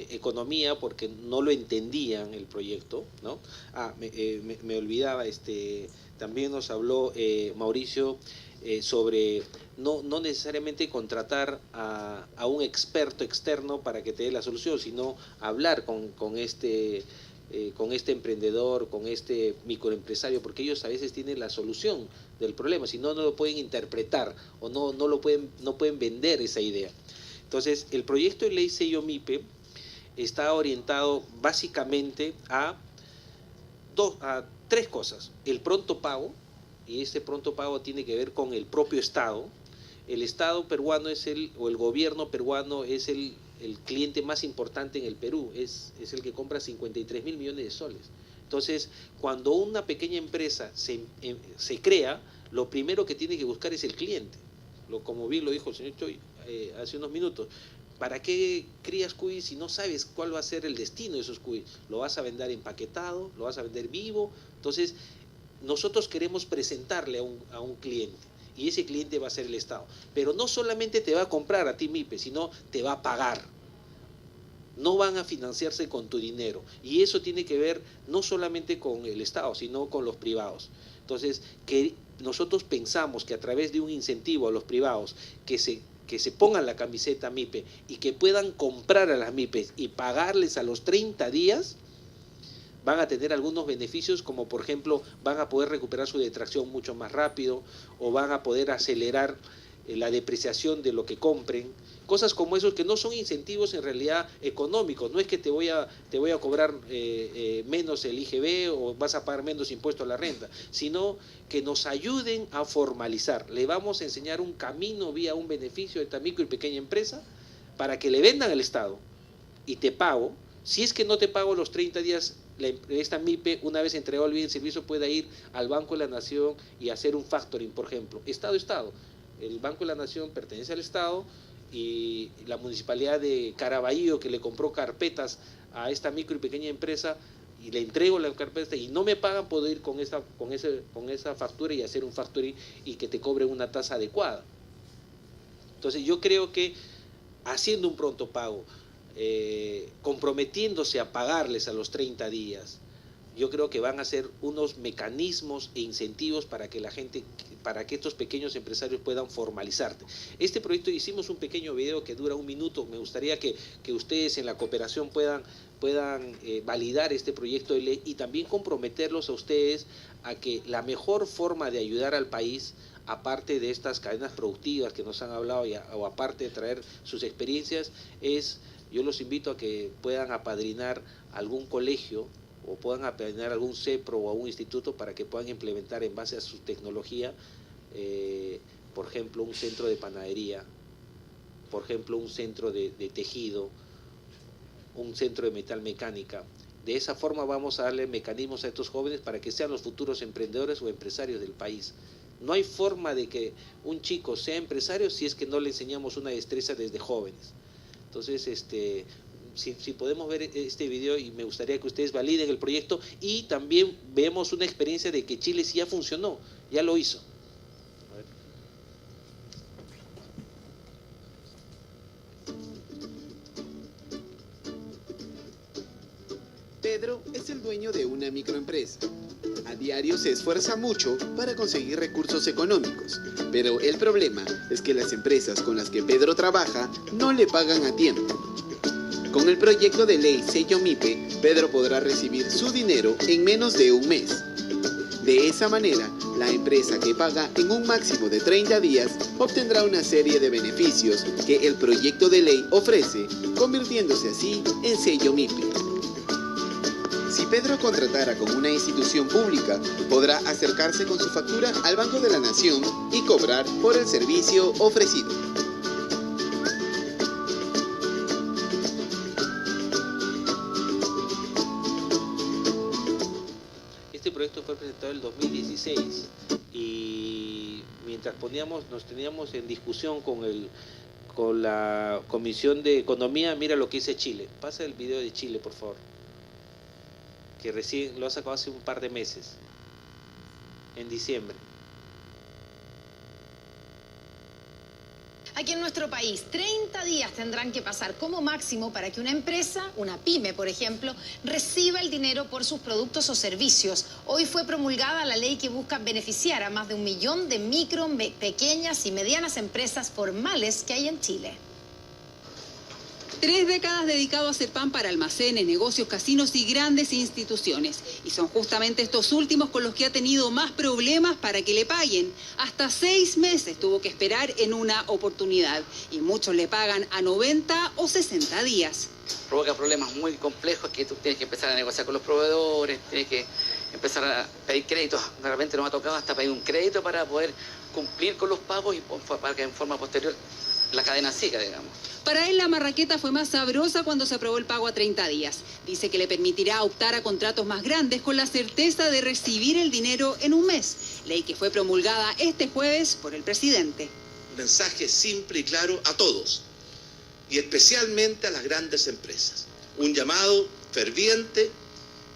Economía porque no lo entendían el proyecto, ¿no? Me olvidaba, también nos habló Mauricio sobre no necesariamente contratar a un experto externo para que te dé la solución, sino hablar con este emprendedor, con este microempresario, porque ellos a veces tienen la solución del problema, si no, no lo pueden interpretar o no pueden vender esa idea. Entonces, el proyecto de ley Sello MIPE está orientado básicamente a tres cosas. El pronto pago, y este pronto pago tiene que ver con el propio Estado. El Estado peruano o el gobierno peruano es el cliente más importante en el Perú, es el que compra 53.000 millones de soles. Entonces, cuando una pequeña empresa se crea, lo primero que tiene que buscar es el cliente. Como bien lo dijo el señor Choi hace unos minutos. ¿Para qué crías cuy si no sabes cuál va a ser el destino de esos cuy? ¿Lo vas a vender empaquetado? ¿Lo vas a vender vivo? Entonces, nosotros queremos presentarle a un cliente, y ese cliente va a ser el Estado. Pero no solamente te va a comprar a ti MIPE, sino te va a pagar. No van a financiarse con tu dinero. Y eso tiene que ver no solamente con el Estado, sino con los privados. Entonces, que nosotros pensamos que a través de un incentivo a los privados que se pongan la camiseta MIPE y que puedan comprar a las MIPES y pagarles a los 30 días, van a tener algunos beneficios, como por ejemplo van a poder recuperar su detracción mucho más rápido, o van a poder acelerar la depreciación de lo que compren, cosas como esos que no son incentivos en realidad económicos. No es que te voy a cobrar menos el IGB o vas a pagar menos impuesto a la renta, sino que nos ayuden a formalizar. Le vamos a enseñar un camino vía un beneficio de esta micro y pequeña empresa para que le vendan al Estado y te pago. Si es que no te pago los 30 días, esta MIPE, una vez entregado el bien y servicio, pueda ir al Banco de la Nación y hacer un factoring, por ejemplo. Estado. El Banco de la Nación pertenece al Estado, y la Municipalidad de Caraballo, que le compró carpetas a esta micro y pequeña empresa, y le entrego la carpeta y no me pagan, puedo ir con esa factura y hacer un factoring y que te cobren una tasa adecuada. Entonces yo creo que haciendo un pronto pago, comprometiéndose a pagarles a los 30 días, yo creo que van a ser unos mecanismos e incentivos para que estos pequeños empresarios puedan formalizarte. Este proyecto, hicimos un pequeño video que dura 1 minuto, me gustaría que ustedes en la cooperación puedan validar este proyecto de ley y también comprometerlos a ustedes a que la mejor forma de ayudar al país, aparte de estas cadenas productivas que nos han hablado o aparte de traer sus experiencias, yo los invito a que puedan apadrinar algún colegio o puedan apadrinar algún CEPRO o algún instituto para que puedan implementar en base a su tecnología, por ejemplo, un centro de panadería, por ejemplo, un centro de tejido, un centro de metalmecánica. De esa forma vamos a darle mecanismos a estos jóvenes para que sean los futuros emprendedores o empresarios del país. No hay forma de que un chico sea empresario si es que no le enseñamos una destreza desde jóvenes. Entonces, si podemos ver este video, y me gustaría que ustedes validen el proyecto y también vemos una experiencia de que Chile sí ya funcionó, ya lo hizo. A ver. Pedro es el dueño de una microempresa. A diario se esfuerza mucho para conseguir recursos económicos, pero el problema es que las empresas con las que Pedro trabaja no le pagan a tiempo. Con el proyecto de ley Sello MIPE, Pedro podrá recibir su dinero en menos de un mes. De esa manera, la empresa que paga en un máximo de 30 días obtendrá una serie de beneficios que el proyecto de ley ofrece, convirtiéndose así en Sello MIPE. Si Pedro contratara con una institución pública, podrá acercarse con su factura al Banco de la Nación y cobrar por el servicio ofrecido. Este proyecto fue presentado en el 2016 y mientras nos teníamos en discusión con la Comisión de Economía, mira lo que dice Chile. Pasa el video de Chile, por favor, que recién lo ha sacado hace un par de meses, en diciembre. Aquí en nuestro país, 30 días tendrán que pasar como máximo para que una empresa, una pyme por ejemplo, reciba el dinero por sus productos o servicios. Hoy fue promulgada la ley que busca beneficiar a más de 1 millón de micro, pequeñas y medianas empresas formales que hay en Chile. 3 décadas dedicado a hacer pan para almacenes, negocios, casinos y grandes instituciones. Y son justamente estos últimos con los que ha tenido más problemas para que le paguen. Hasta 6 meses tuvo que esperar en una oportunidad. Y muchos le pagan a 90 o 60 días. Provoca problemas muy complejos que tú tienes que empezar a negociar con los proveedores, tienes que empezar a pedir créditos. De repente nos ha tocado hasta pedir un crédito para poder cumplir con los pagos y para que en forma posterior la cadena siga, digamos. Para él la marraqueta fue más sabrosa cuando se aprobó el pago a 30 días. Dice que le permitirá optar a contratos más grandes con la certeza de recibir el dinero en un mes. Ley que fue promulgada este jueves por el presidente. Un mensaje simple y claro a todos, y especialmente a las grandes empresas. Un llamado ferviente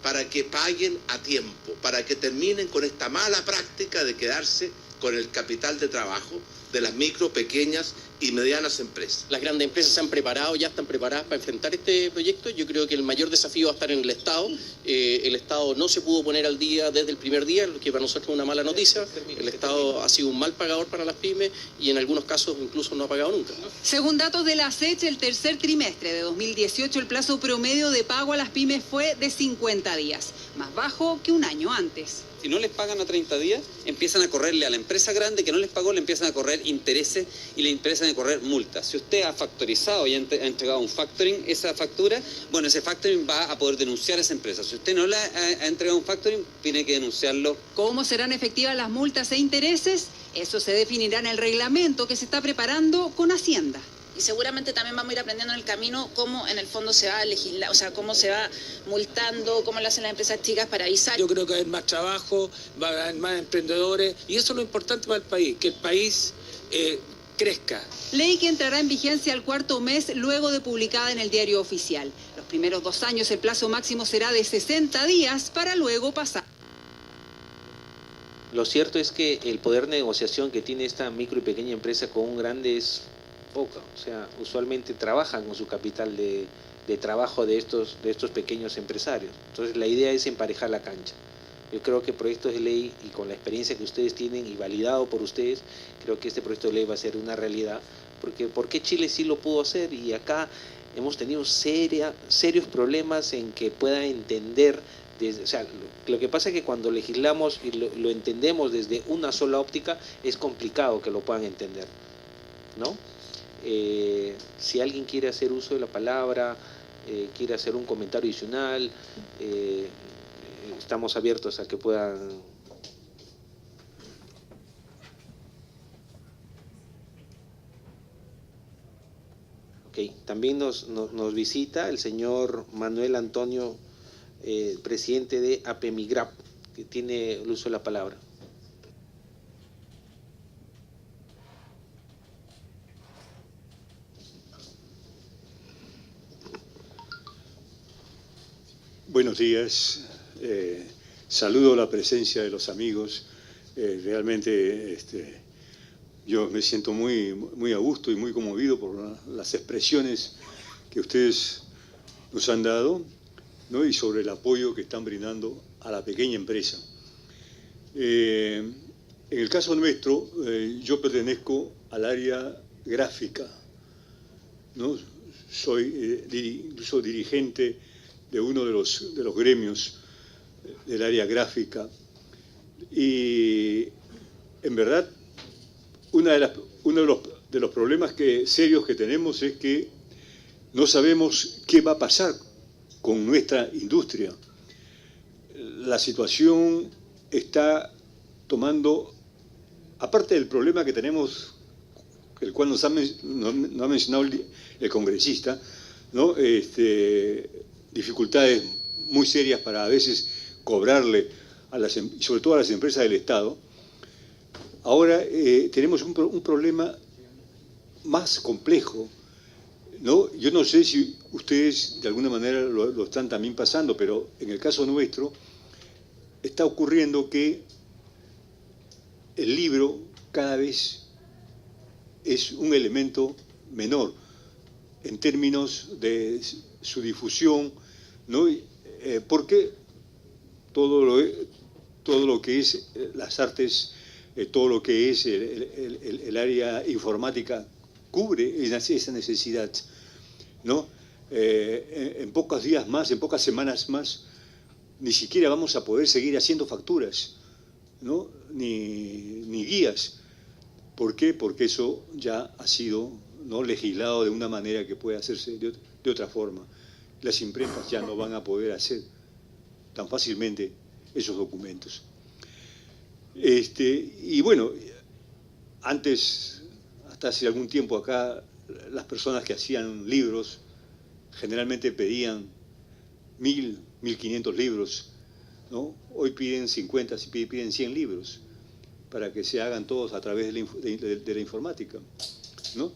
para que paguen a tiempo, para que terminen con esta mala práctica de quedarse con el capital de trabajo de las micro, pequeñas y medianas empresas. Las grandes empresas se han preparado, ya están preparadas para enfrentar este proyecto. Yo creo que el mayor desafío va a estar en el Estado. El Estado no se pudo poner al día desde el primer día, lo que para nosotros es una mala noticia. El Estado ha sido un mal pagador para las pymes y en algunos casos incluso no ha pagado nunca. Según datos de la SECH, el tercer trimestre de 2018 el plazo promedio de pago a las pymes fue de 50 días, más bajo que un año antes. Si no les pagan a 30 días, empiezan a correrle a la empresa grande que no les pagó, le empiezan a correr intereses y le empiezan a correr multas. Si usted ha factorizado y ha entregado un factoring, esa factura, bueno, ese factoring va a poder denunciar a esa empresa. Si usted no le ha entregado un factoring, tiene que denunciarlo. ¿Cómo serán efectivas las multas e intereses? Eso se definirá en el reglamento que se está preparando con Hacienda. Y seguramente también vamos a ir aprendiendo en el camino cómo en el fondo se va a legislar, o sea, cómo se va multando, cómo lo hacen las empresas chicas para avisar. Yo creo que va a haber más trabajo, va a haber más emprendedores y eso es lo importante para el país, que el país crezca. Ley que entrará en vigencia al 4.º mes luego de publicada en el Diario Oficial. Los primeros 2 años el plazo máximo será de 60 días para luego pasar. Lo cierto es que el poder de negociación que tiene esta micro y pequeña empresa con un grande es poca. O sea, usualmente trabajan con su capital de trabajo de estos pequeños empresarios. Entonces la idea es emparejar la cancha. Yo creo que proyectos de ley, y con la experiencia que ustedes tienen y validado por ustedes, creo que este proyecto de ley va a ser una realidad, porque Chile sí lo pudo hacer y acá hemos tenido serios problemas en que pueda entender. O sea, lo que pasa es que cuando legislamos y lo entendemos desde una sola óptica, es complicado que lo puedan entender, ¿no? Si alguien quiere hacer uso de la palabra, quiere hacer un comentario adicional, estamos abiertos a que puedan. Ok, también nos visita el señor Manuel Antonio, presidente de APEMIGRAP, que tiene el uso de la palabra. Buenos días, saludo la presencia de los amigos, realmente yo me siento muy a gusto y muy conmovido por las expresiones que ustedes nos han dado, ¿no? Y sobre el apoyo que están brindando a la pequeña empresa. En el caso nuestro, yo pertenezco al área gráfica, ¿no? Soy incluso dirigente de uno de los gremios del área gráfica, y en verdad uno de los problemas serios que tenemos es que no sabemos qué va a pasar con nuestra industria. La situación está tomando, aparte del problema que tenemos, el cual nos ha mencionado el congresista, ¿no? Dificultades muy serias para a veces cobrarle, sobre todo a las empresas del Estado. Ahora tenemos un problema más complejo, ¿no? Yo no sé si ustedes de alguna manera lo están también pasando, pero en el caso nuestro está ocurriendo que el libro cada vez es un elemento menor en términos de su difusión, ¿no? Porque todo lo que es las artes, todo lo que es el área informática cubre esa necesidad, ¿no? En pocos días más, en pocas semanas más, ni siquiera vamos a poder seguir haciendo facturas, ¿no? Ni guías. ¿Por qué? Porque eso ya ha sido, ¿no?, legislado de una manera que puede hacerse de otra forma. Las imprentas ya no van a poder hacer tan fácilmente esos documentos. Y bueno, antes, hasta hace algún tiempo acá, las personas que hacían libros generalmente pedían 1.000, 1.500 libros, ¿no? Hoy piden 50, piden 100 libros para que se hagan todos a través de la informática, ¿no?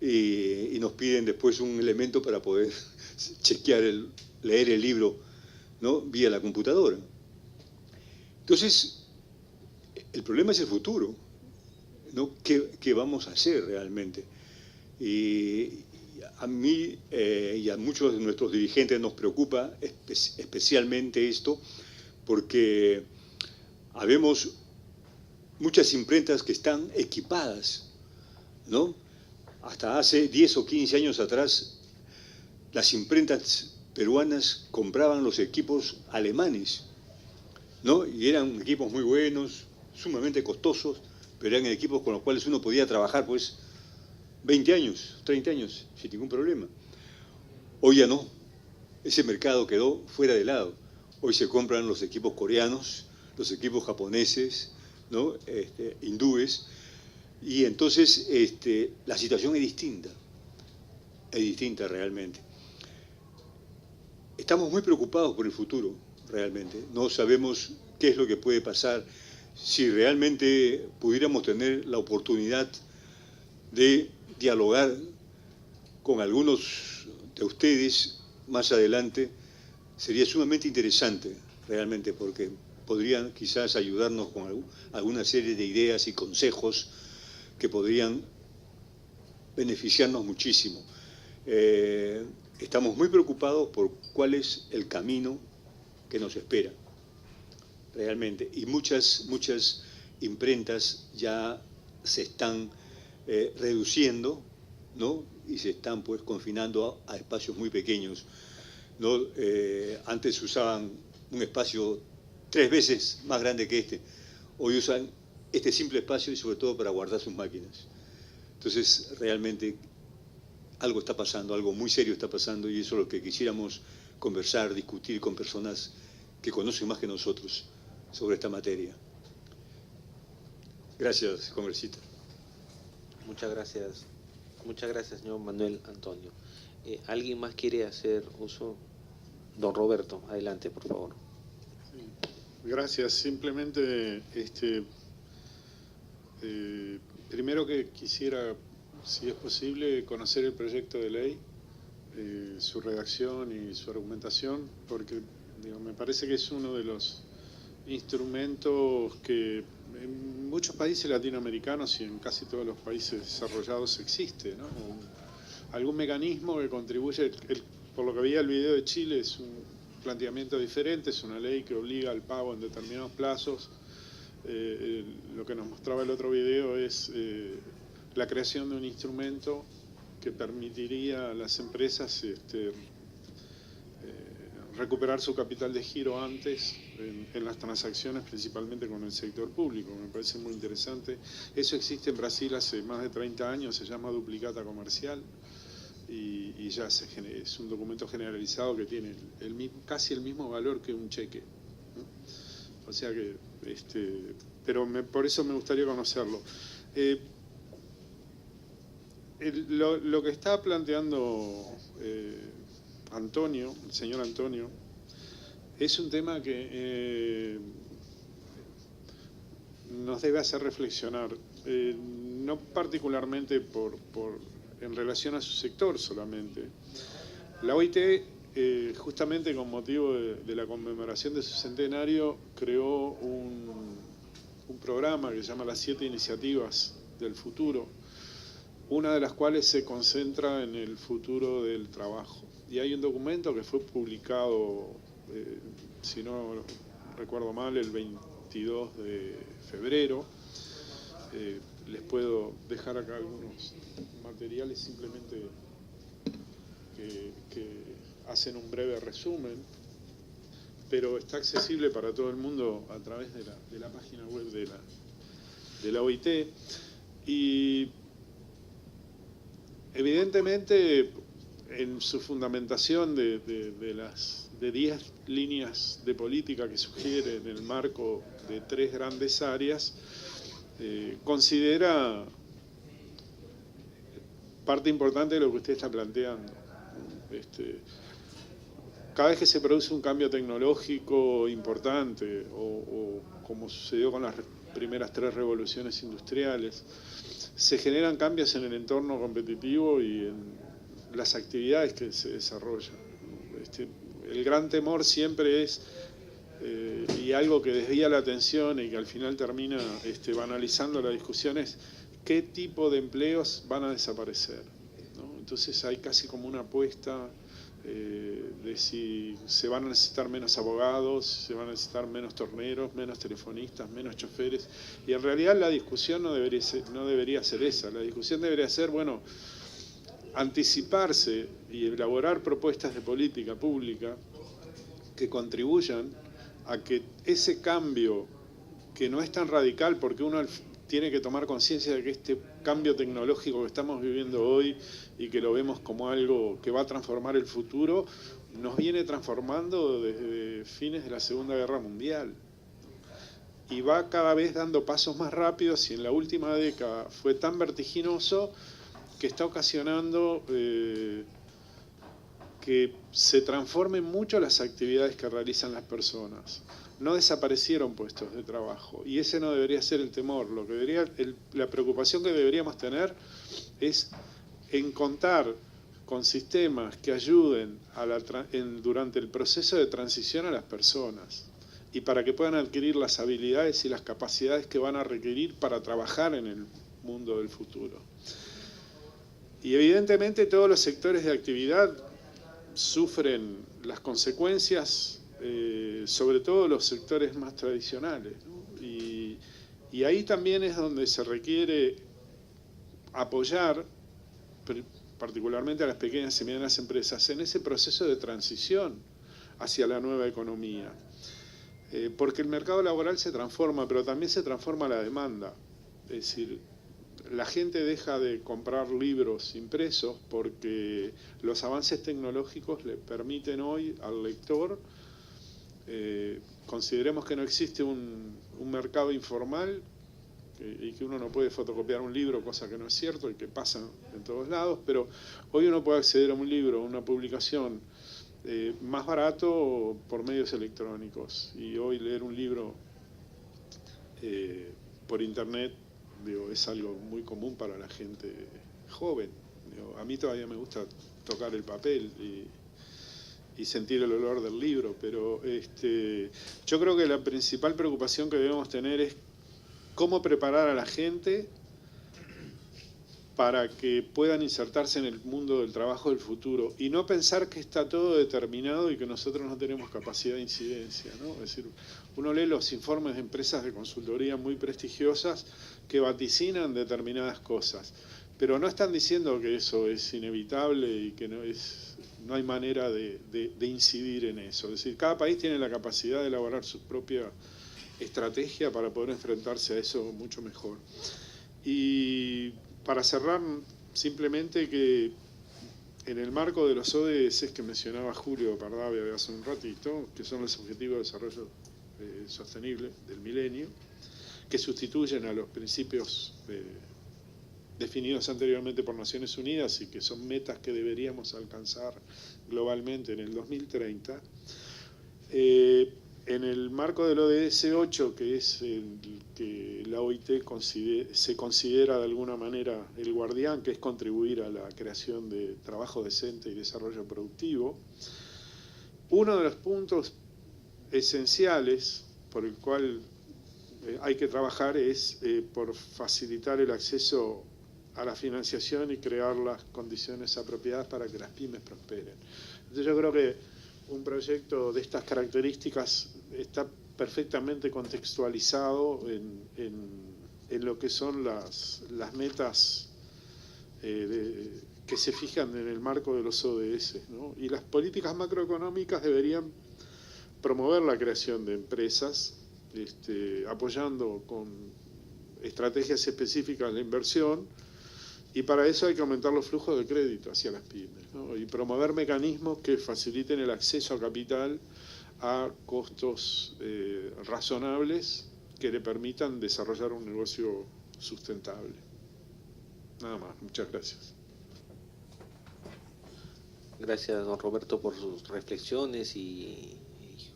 Y nos piden después un elemento para poder chequear, leer el libro, ¿no?, vía la computadora. Entonces, el problema es el futuro, ¿no? ¿Qué vamos a hacer realmente? Y a mí y a muchos de nuestros dirigentes nos preocupa especialmente esto, porque habemos muchas imprentas que están equipadas, ¿no? Hasta hace 10 o 15 años atrás, las imprentas peruanas compraban los equipos alemanes, ¿no? Y eran equipos muy buenos, sumamente costosos, pero eran equipos con los cuales uno podía trabajar, pues, 20 años, 30 años, sin ningún problema. Hoy ya no. Ese mercado quedó fuera de lado. Hoy se compran los equipos coreanos, los equipos japoneses, ¿no?, hindúes, y entonces la situación es distinta realmente. Estamos muy preocupados por el futuro, realmente. No sabemos qué es lo que puede pasar si realmente pudiéramos tener la oportunidad de dialogar con algunos de ustedes más adelante. Sería sumamente interesante, realmente, porque podrían quizás ayudarnos con alguna serie de ideas y consejos que podrían beneficiarnos muchísimo. Estamos muy preocupados por cuál es el camino que nos espera, realmente. Y muchas imprentas ya se están reduciendo, ¿no?, y se están, pues, confinando a espacios muy pequeños, ¿no? Antes usaban un espacio 3 veces más grande que este. Hoy usan este simple espacio y sobre todo para guardar sus máquinas. Entonces, realmente algo está pasando, algo muy serio está pasando, y eso es lo que quisiéramos conversar, discutir con personas que conocen más que nosotros sobre esta materia. Gracias, congresista. Muchas gracias, señor Manuel Antonio. ¿Alguien más quiere hacer uso? Don Roberto, adelante, por favor. Gracias. Simplemente, primero que quisiera, si es posible, conocer el proyecto de ley, su redacción y su argumentación, porque me parece que es uno de los instrumentos que en muchos países latinoamericanos y en casi todos los países desarrollados existe, ¿no? Algún mecanismo que contribuye, por lo que veía el video de Chile, es un planteamiento diferente, es una ley que obliga al pago en determinados plazos. Lo que nos mostraba el otro video es la creación de un instrumento que permitiría a las empresas recuperar su capital de giro antes en las transacciones, principalmente con el sector público. Me parece muy interesante. Eso existe en Brasil hace más de 30 años, se llama duplicata comercial, y ya es un documento generalizado que tiene casi el mismo valor que un cheque, ¿no? O sea que, pero por eso me gustaría conocerlo. Lo que está planteando Antonio, el señor Antonio, es un tema que nos debe hacer reflexionar, no particularmente en relación a su sector solamente. La OIT, justamente con motivo de la conmemoración de su centenario, creó un programa que se llama las 7 iniciativas del futuro, una de las cuales se concentra en el futuro del trabajo. Y hay un documento que fue publicado, si no recuerdo mal, el 22 de febrero. Les puedo dejar acá algunos materiales simplemente que hacen un breve resumen, pero está accesible para todo el mundo a través de la página web de la OIT. Y evidentemente en su fundamentación de 10 líneas de política que sugiere en el marco de 3 grandes áreas, considera parte importante de lo que usted está planteando. Cada vez que se produce un cambio tecnológico importante, o como sucedió con las primeras 3 revoluciones industriales, se generan cambios en el entorno competitivo y en las actividades que se desarrollan. El gran temor siempre es, y algo que desvía la atención y que al final termina banalizando la discusión, es qué tipo de empleos van a desaparecer, ¿no? Entonces hay casi como una apuesta de si se van a necesitar menos abogados, se van a necesitar menos torneros, menos telefonistas, menos choferes, y en realidad la discusión no debería ser esa. La discusión debería ser, bueno, anticiparse y elaborar propuestas de política pública que contribuyan a que ese cambio, que no es tan radical, porque uno tiene que tomar conciencia de que este cambio tecnológico que estamos viviendo hoy y que lo vemos como algo que va a transformar el futuro, nos viene transformando desde fines de la Segunda Guerra Mundial. Y va cada vez dando pasos más rápidos, y en la última década fue tan vertiginoso que está ocasionando que se transformen mucho las actividades que realizan las personas. No desaparecieron puestos de trabajo, y ese no debería ser el temor. La preocupación que deberíamos tener es en contar con sistemas que ayuden durante el proceso de transición a las personas, y para que puedan adquirir las habilidades y las capacidades que van a requerir para trabajar en el mundo del futuro. Y evidentemente todos los sectores de actividad sufren las consecuencias, sobre todo los sectores más tradicionales, ¿no? Y ahí también es donde se requiere apoyar particularmente a las pequeñas y medianas empresas en ese proceso de transición hacia la nueva economía. Porque el mercado laboral se transforma, pero también se transforma la demanda. Es decir, la gente deja de comprar libros impresos porque los avances tecnológicos le permiten hoy al lector, consideremos que no existe un mercado informal y que uno no puede fotocopiar un libro, cosa que no es cierto y que pasa en todos lados, pero hoy uno puede acceder a un libro, a una publicación más barato por medios electrónicos, y hoy leer un libro por internet es algo muy común para la gente joven. A mí todavía me gusta tocar el papel y sentir el olor del libro, pero yo creo que la principal preocupación que debemos tener es cómo preparar a la gente para que puedan insertarse en el mundo del trabajo del futuro, y no pensar que está todo determinado y que nosotros no tenemos capacidad de incidencia, ¿no? Es decir, uno lee los informes de empresas de consultoría muy prestigiosas que vaticinan determinadas cosas, pero no están diciendo que eso es inevitable y que no hay manera de incidir en eso. Es decir, cada país tiene la capacidad de elaborar su propia estrategia para poder enfrentarse a eso mucho mejor. Y para cerrar, simplemente que en el marco de los ODS que mencionaba Julio Pardavia hace un ratito, que son los Objetivos de Desarrollo Sostenible del Milenio, que sustituyen a los principios definidos anteriormente por Naciones Unidas y que son metas que deberíamos alcanzar globalmente en el 2030, en el marco del ODS 8, que es el que la OIT se considera de alguna manera el guardián, que es contribuir a la creación de trabajo decente y desarrollo productivo, uno de los puntos esenciales por el cual hay que trabajar es por facilitar el acceso a la financiación y crear las condiciones apropiadas para que las pymes prosperen. Entonces yo creo que un proyecto de estas características está perfectamente contextualizado en lo que son las metas que se fijan en el marco de los ODS, ¿no? Y las políticas macroeconómicas deberían promover la creación de empresas, apoyando con estrategias específicas la inversión, y para eso hay que aumentar los flujos de crédito hacia las pymes, ¿no? Y promover mecanismos que faciliten el acceso a capital a costos razonables que le permitan desarrollar un negocio sustentable. Nada más, muchas gracias. Gracias, don Roberto, por sus reflexiones, y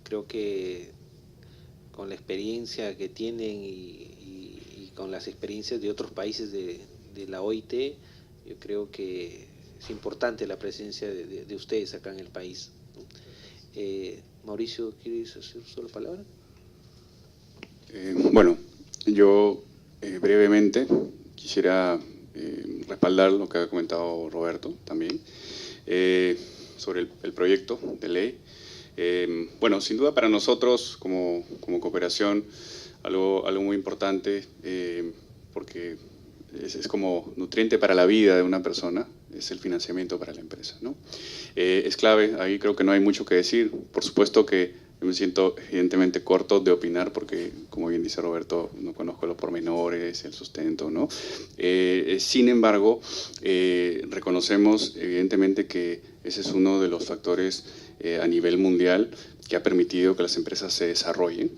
creo que con la experiencia que tienen y con las experiencias de otros países de la OIT, yo creo que es importante la presencia de ustedes acá en el país. Mauricio, ¿quieres hacer solo palabra? Bueno, yo brevemente quisiera respaldar lo que ha comentado Roberto también sobre el proyecto de ley. Bueno, sin duda para nosotros como cooperación algo muy importante, porque es como nutriente para la vida de una persona, es el financiamiento para la empresa, ¿no? Es clave, ahí creo que no hay mucho que decir. Por supuesto que yo me siento evidentemente corto de opinar porque, como bien dice Roberto, no conozco los pormenores, el sustento, ¿no? Sin embargo, reconocemos evidentemente que ese es uno de los factores a nivel mundial que ha permitido que las empresas se desarrollen,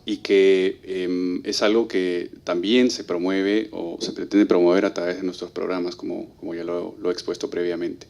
y que es algo que también se promueve o se pretende promover a través de nuestros programas, como ya lo he expuesto previamente.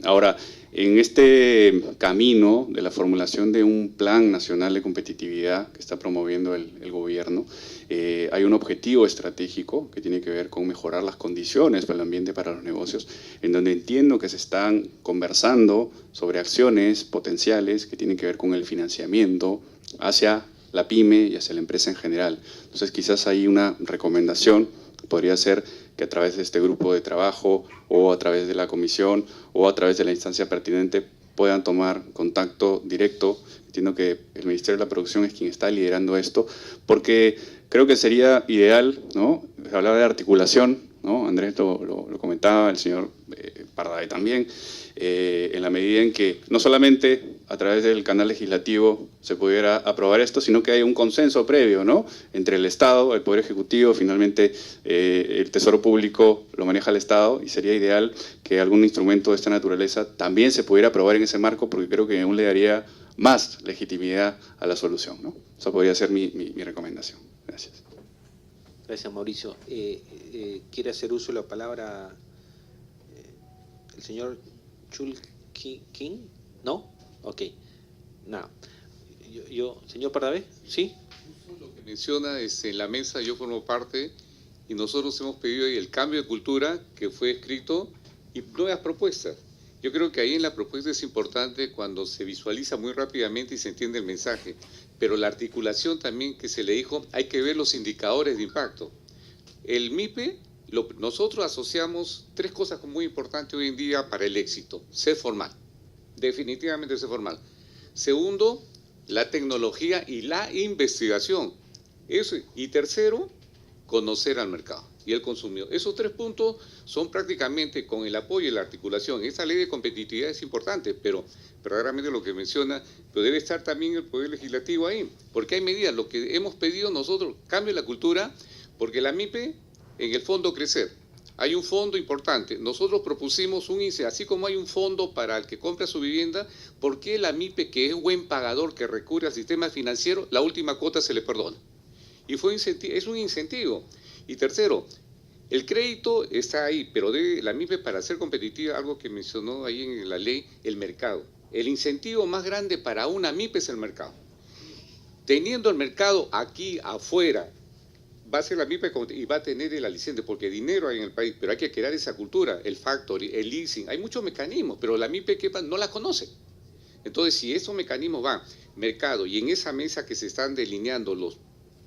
Ahora, en este camino de la formulación de un plan nacional de competitividad que está promoviendo el gobierno, hay un objetivo estratégico que tiene que ver con mejorar las condiciones para el ambiente para los negocios, en donde entiendo que se están conversando sobre acciones potenciales que tienen que ver con el financiamiento hacia la pyme y hacia la empresa en general. Entonces quizás hay una recomendación, podría ser que a través de este grupo de trabajo o a través de la comisión o a través de la instancia pertinente puedan tomar contacto directo. Entiendo que el Ministerio de la Producción es quien está liderando esto, porque creo que sería ideal, ¿no? Se hablaba de articulación, ¿no? Andrés lo comentaba, el señor Parday también, en la medida en que no solamente a través del canal legislativo se pudiera aprobar esto, sino que hay un consenso previo, ¿no? Entre el Estado, el Poder Ejecutivo, finalmente el Tesoro Público lo maneja el Estado, y sería ideal que algún instrumento de esta naturaleza también se pudiera aprobar en ese marco, porque creo que aún le daría más legitimidad a la solución, ¿no? Esa podría ser mi recomendación. Gracias. Gracias, Mauricio. ¿Quiere hacer uso de la palabra el señor Chulking? ¿No? Ok. No. Señor Pardavé, ¿sí? Lo que menciona es en la mesa, yo formo parte, y nosotros hemos pedido ahí el cambio de cultura que fue escrito y nuevas propuestas. Yo creo que ahí en la propuesta es importante cuando se visualiza muy rápidamente y se entiende el mensaje, pero la articulación también que se le dijo, hay que ver los indicadores de impacto. El MIPE, nosotros asociamos tres cosas muy importantes hoy en día para el éxito: ser formal, definitivamente ser formal. Segundo, la tecnología y la investigación. Eso, y tercero, conocer al mercado y el consumidor. Esos tres puntos son prácticamente con el apoyo y la articulación. Esta ley de competitividad es importante, pero verdaderamente lo que menciona, pero debe estar también el Poder Legislativo ahí, porque hay medidas. Lo que hemos pedido nosotros, cambio la cultura, porque la MIPE, en el fondo crecer, hay un fondo importante. Nosotros propusimos un índice, así como hay un fondo para el que compra su vivienda, ¿por qué la MIPE, que es buen pagador, que recurre al sistema financiero, la última cuota se le perdona? Y es un incentivo. Y tercero, el crédito está ahí, pero debe la MIPE, para ser competitiva, algo que mencionó ahí en la ley, el mercado. El incentivo más grande para una MIPE es el mercado. Teniendo el mercado aquí afuera, va a ser la MIPE y va a tener el aliciente, porque dinero hay en el país, pero hay que crear esa cultura, el factory, el leasing, hay muchos mecanismos, pero la MIPE no la conoce. Entonces, si esos mecanismos van, mercado, y en esa mesa que se están delineando los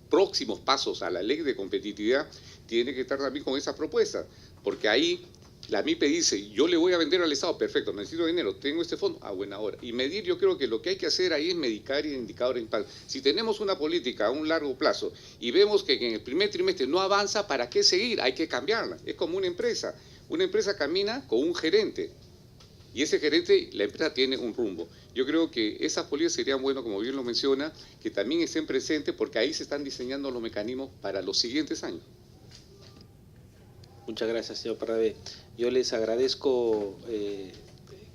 próximos pasos a la ley de competitividad, tiene que estar también con esas propuestas, porque ahí la MIPE dice, yo le voy a vender al Estado, perfecto, necesito dinero, tengo este fondo, a buena hora. Y medir, yo creo que lo que hay que hacer ahí es medicar y indicadores de impacto. Si tenemos una política a un largo plazo y vemos que en el primer trimestre no avanza, ¿para qué seguir? Hay que cambiarla. Es como una empresa camina con un gerente y ese gerente, la empresa tiene un rumbo. Yo creo que esas políticas serían buenas, como bien lo menciona, que también estén presentes porque ahí se están diseñando los mecanismos para los siguientes años. Muchas gracias, señor Parravé. Yo les agradezco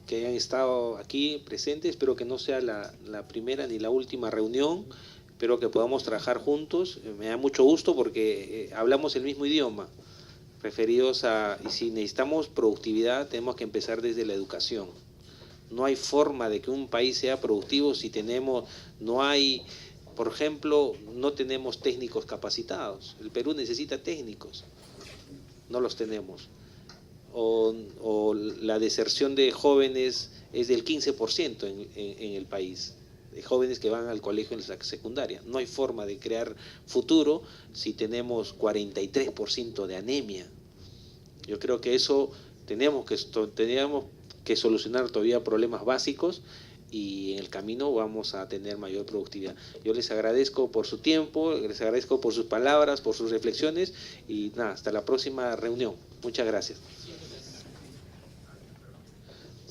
que hayan estado aquí presentes. Espero que no sea la primera ni la última reunión. Espero que podamos trabajar juntos. Me da mucho gusto porque hablamos el mismo idioma. Referidos a, y si necesitamos productividad, tenemos que empezar desde la educación. No hay forma de que un país sea productivo si por ejemplo, no tenemos técnicos capacitados. El Perú necesita técnicos. No los tenemos. O la deserción de jóvenes es del 15% en el país, de jóvenes que van al colegio en la secundaria. No hay forma de crear futuro si tenemos 43% de anemia. Yo creo que eso teníamos que solucionar todavía problemas básicos y en el camino vamos a tener mayor productividad. Yo les agradezco por su tiempo, les agradezco por sus palabras, por sus reflexiones y nada, hasta la próxima reunión. Muchas gracias.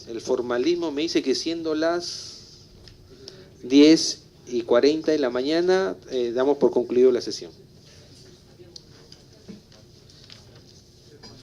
El formalismo me dice que siendo las 10:40 de la mañana, damos por concluido la sesión.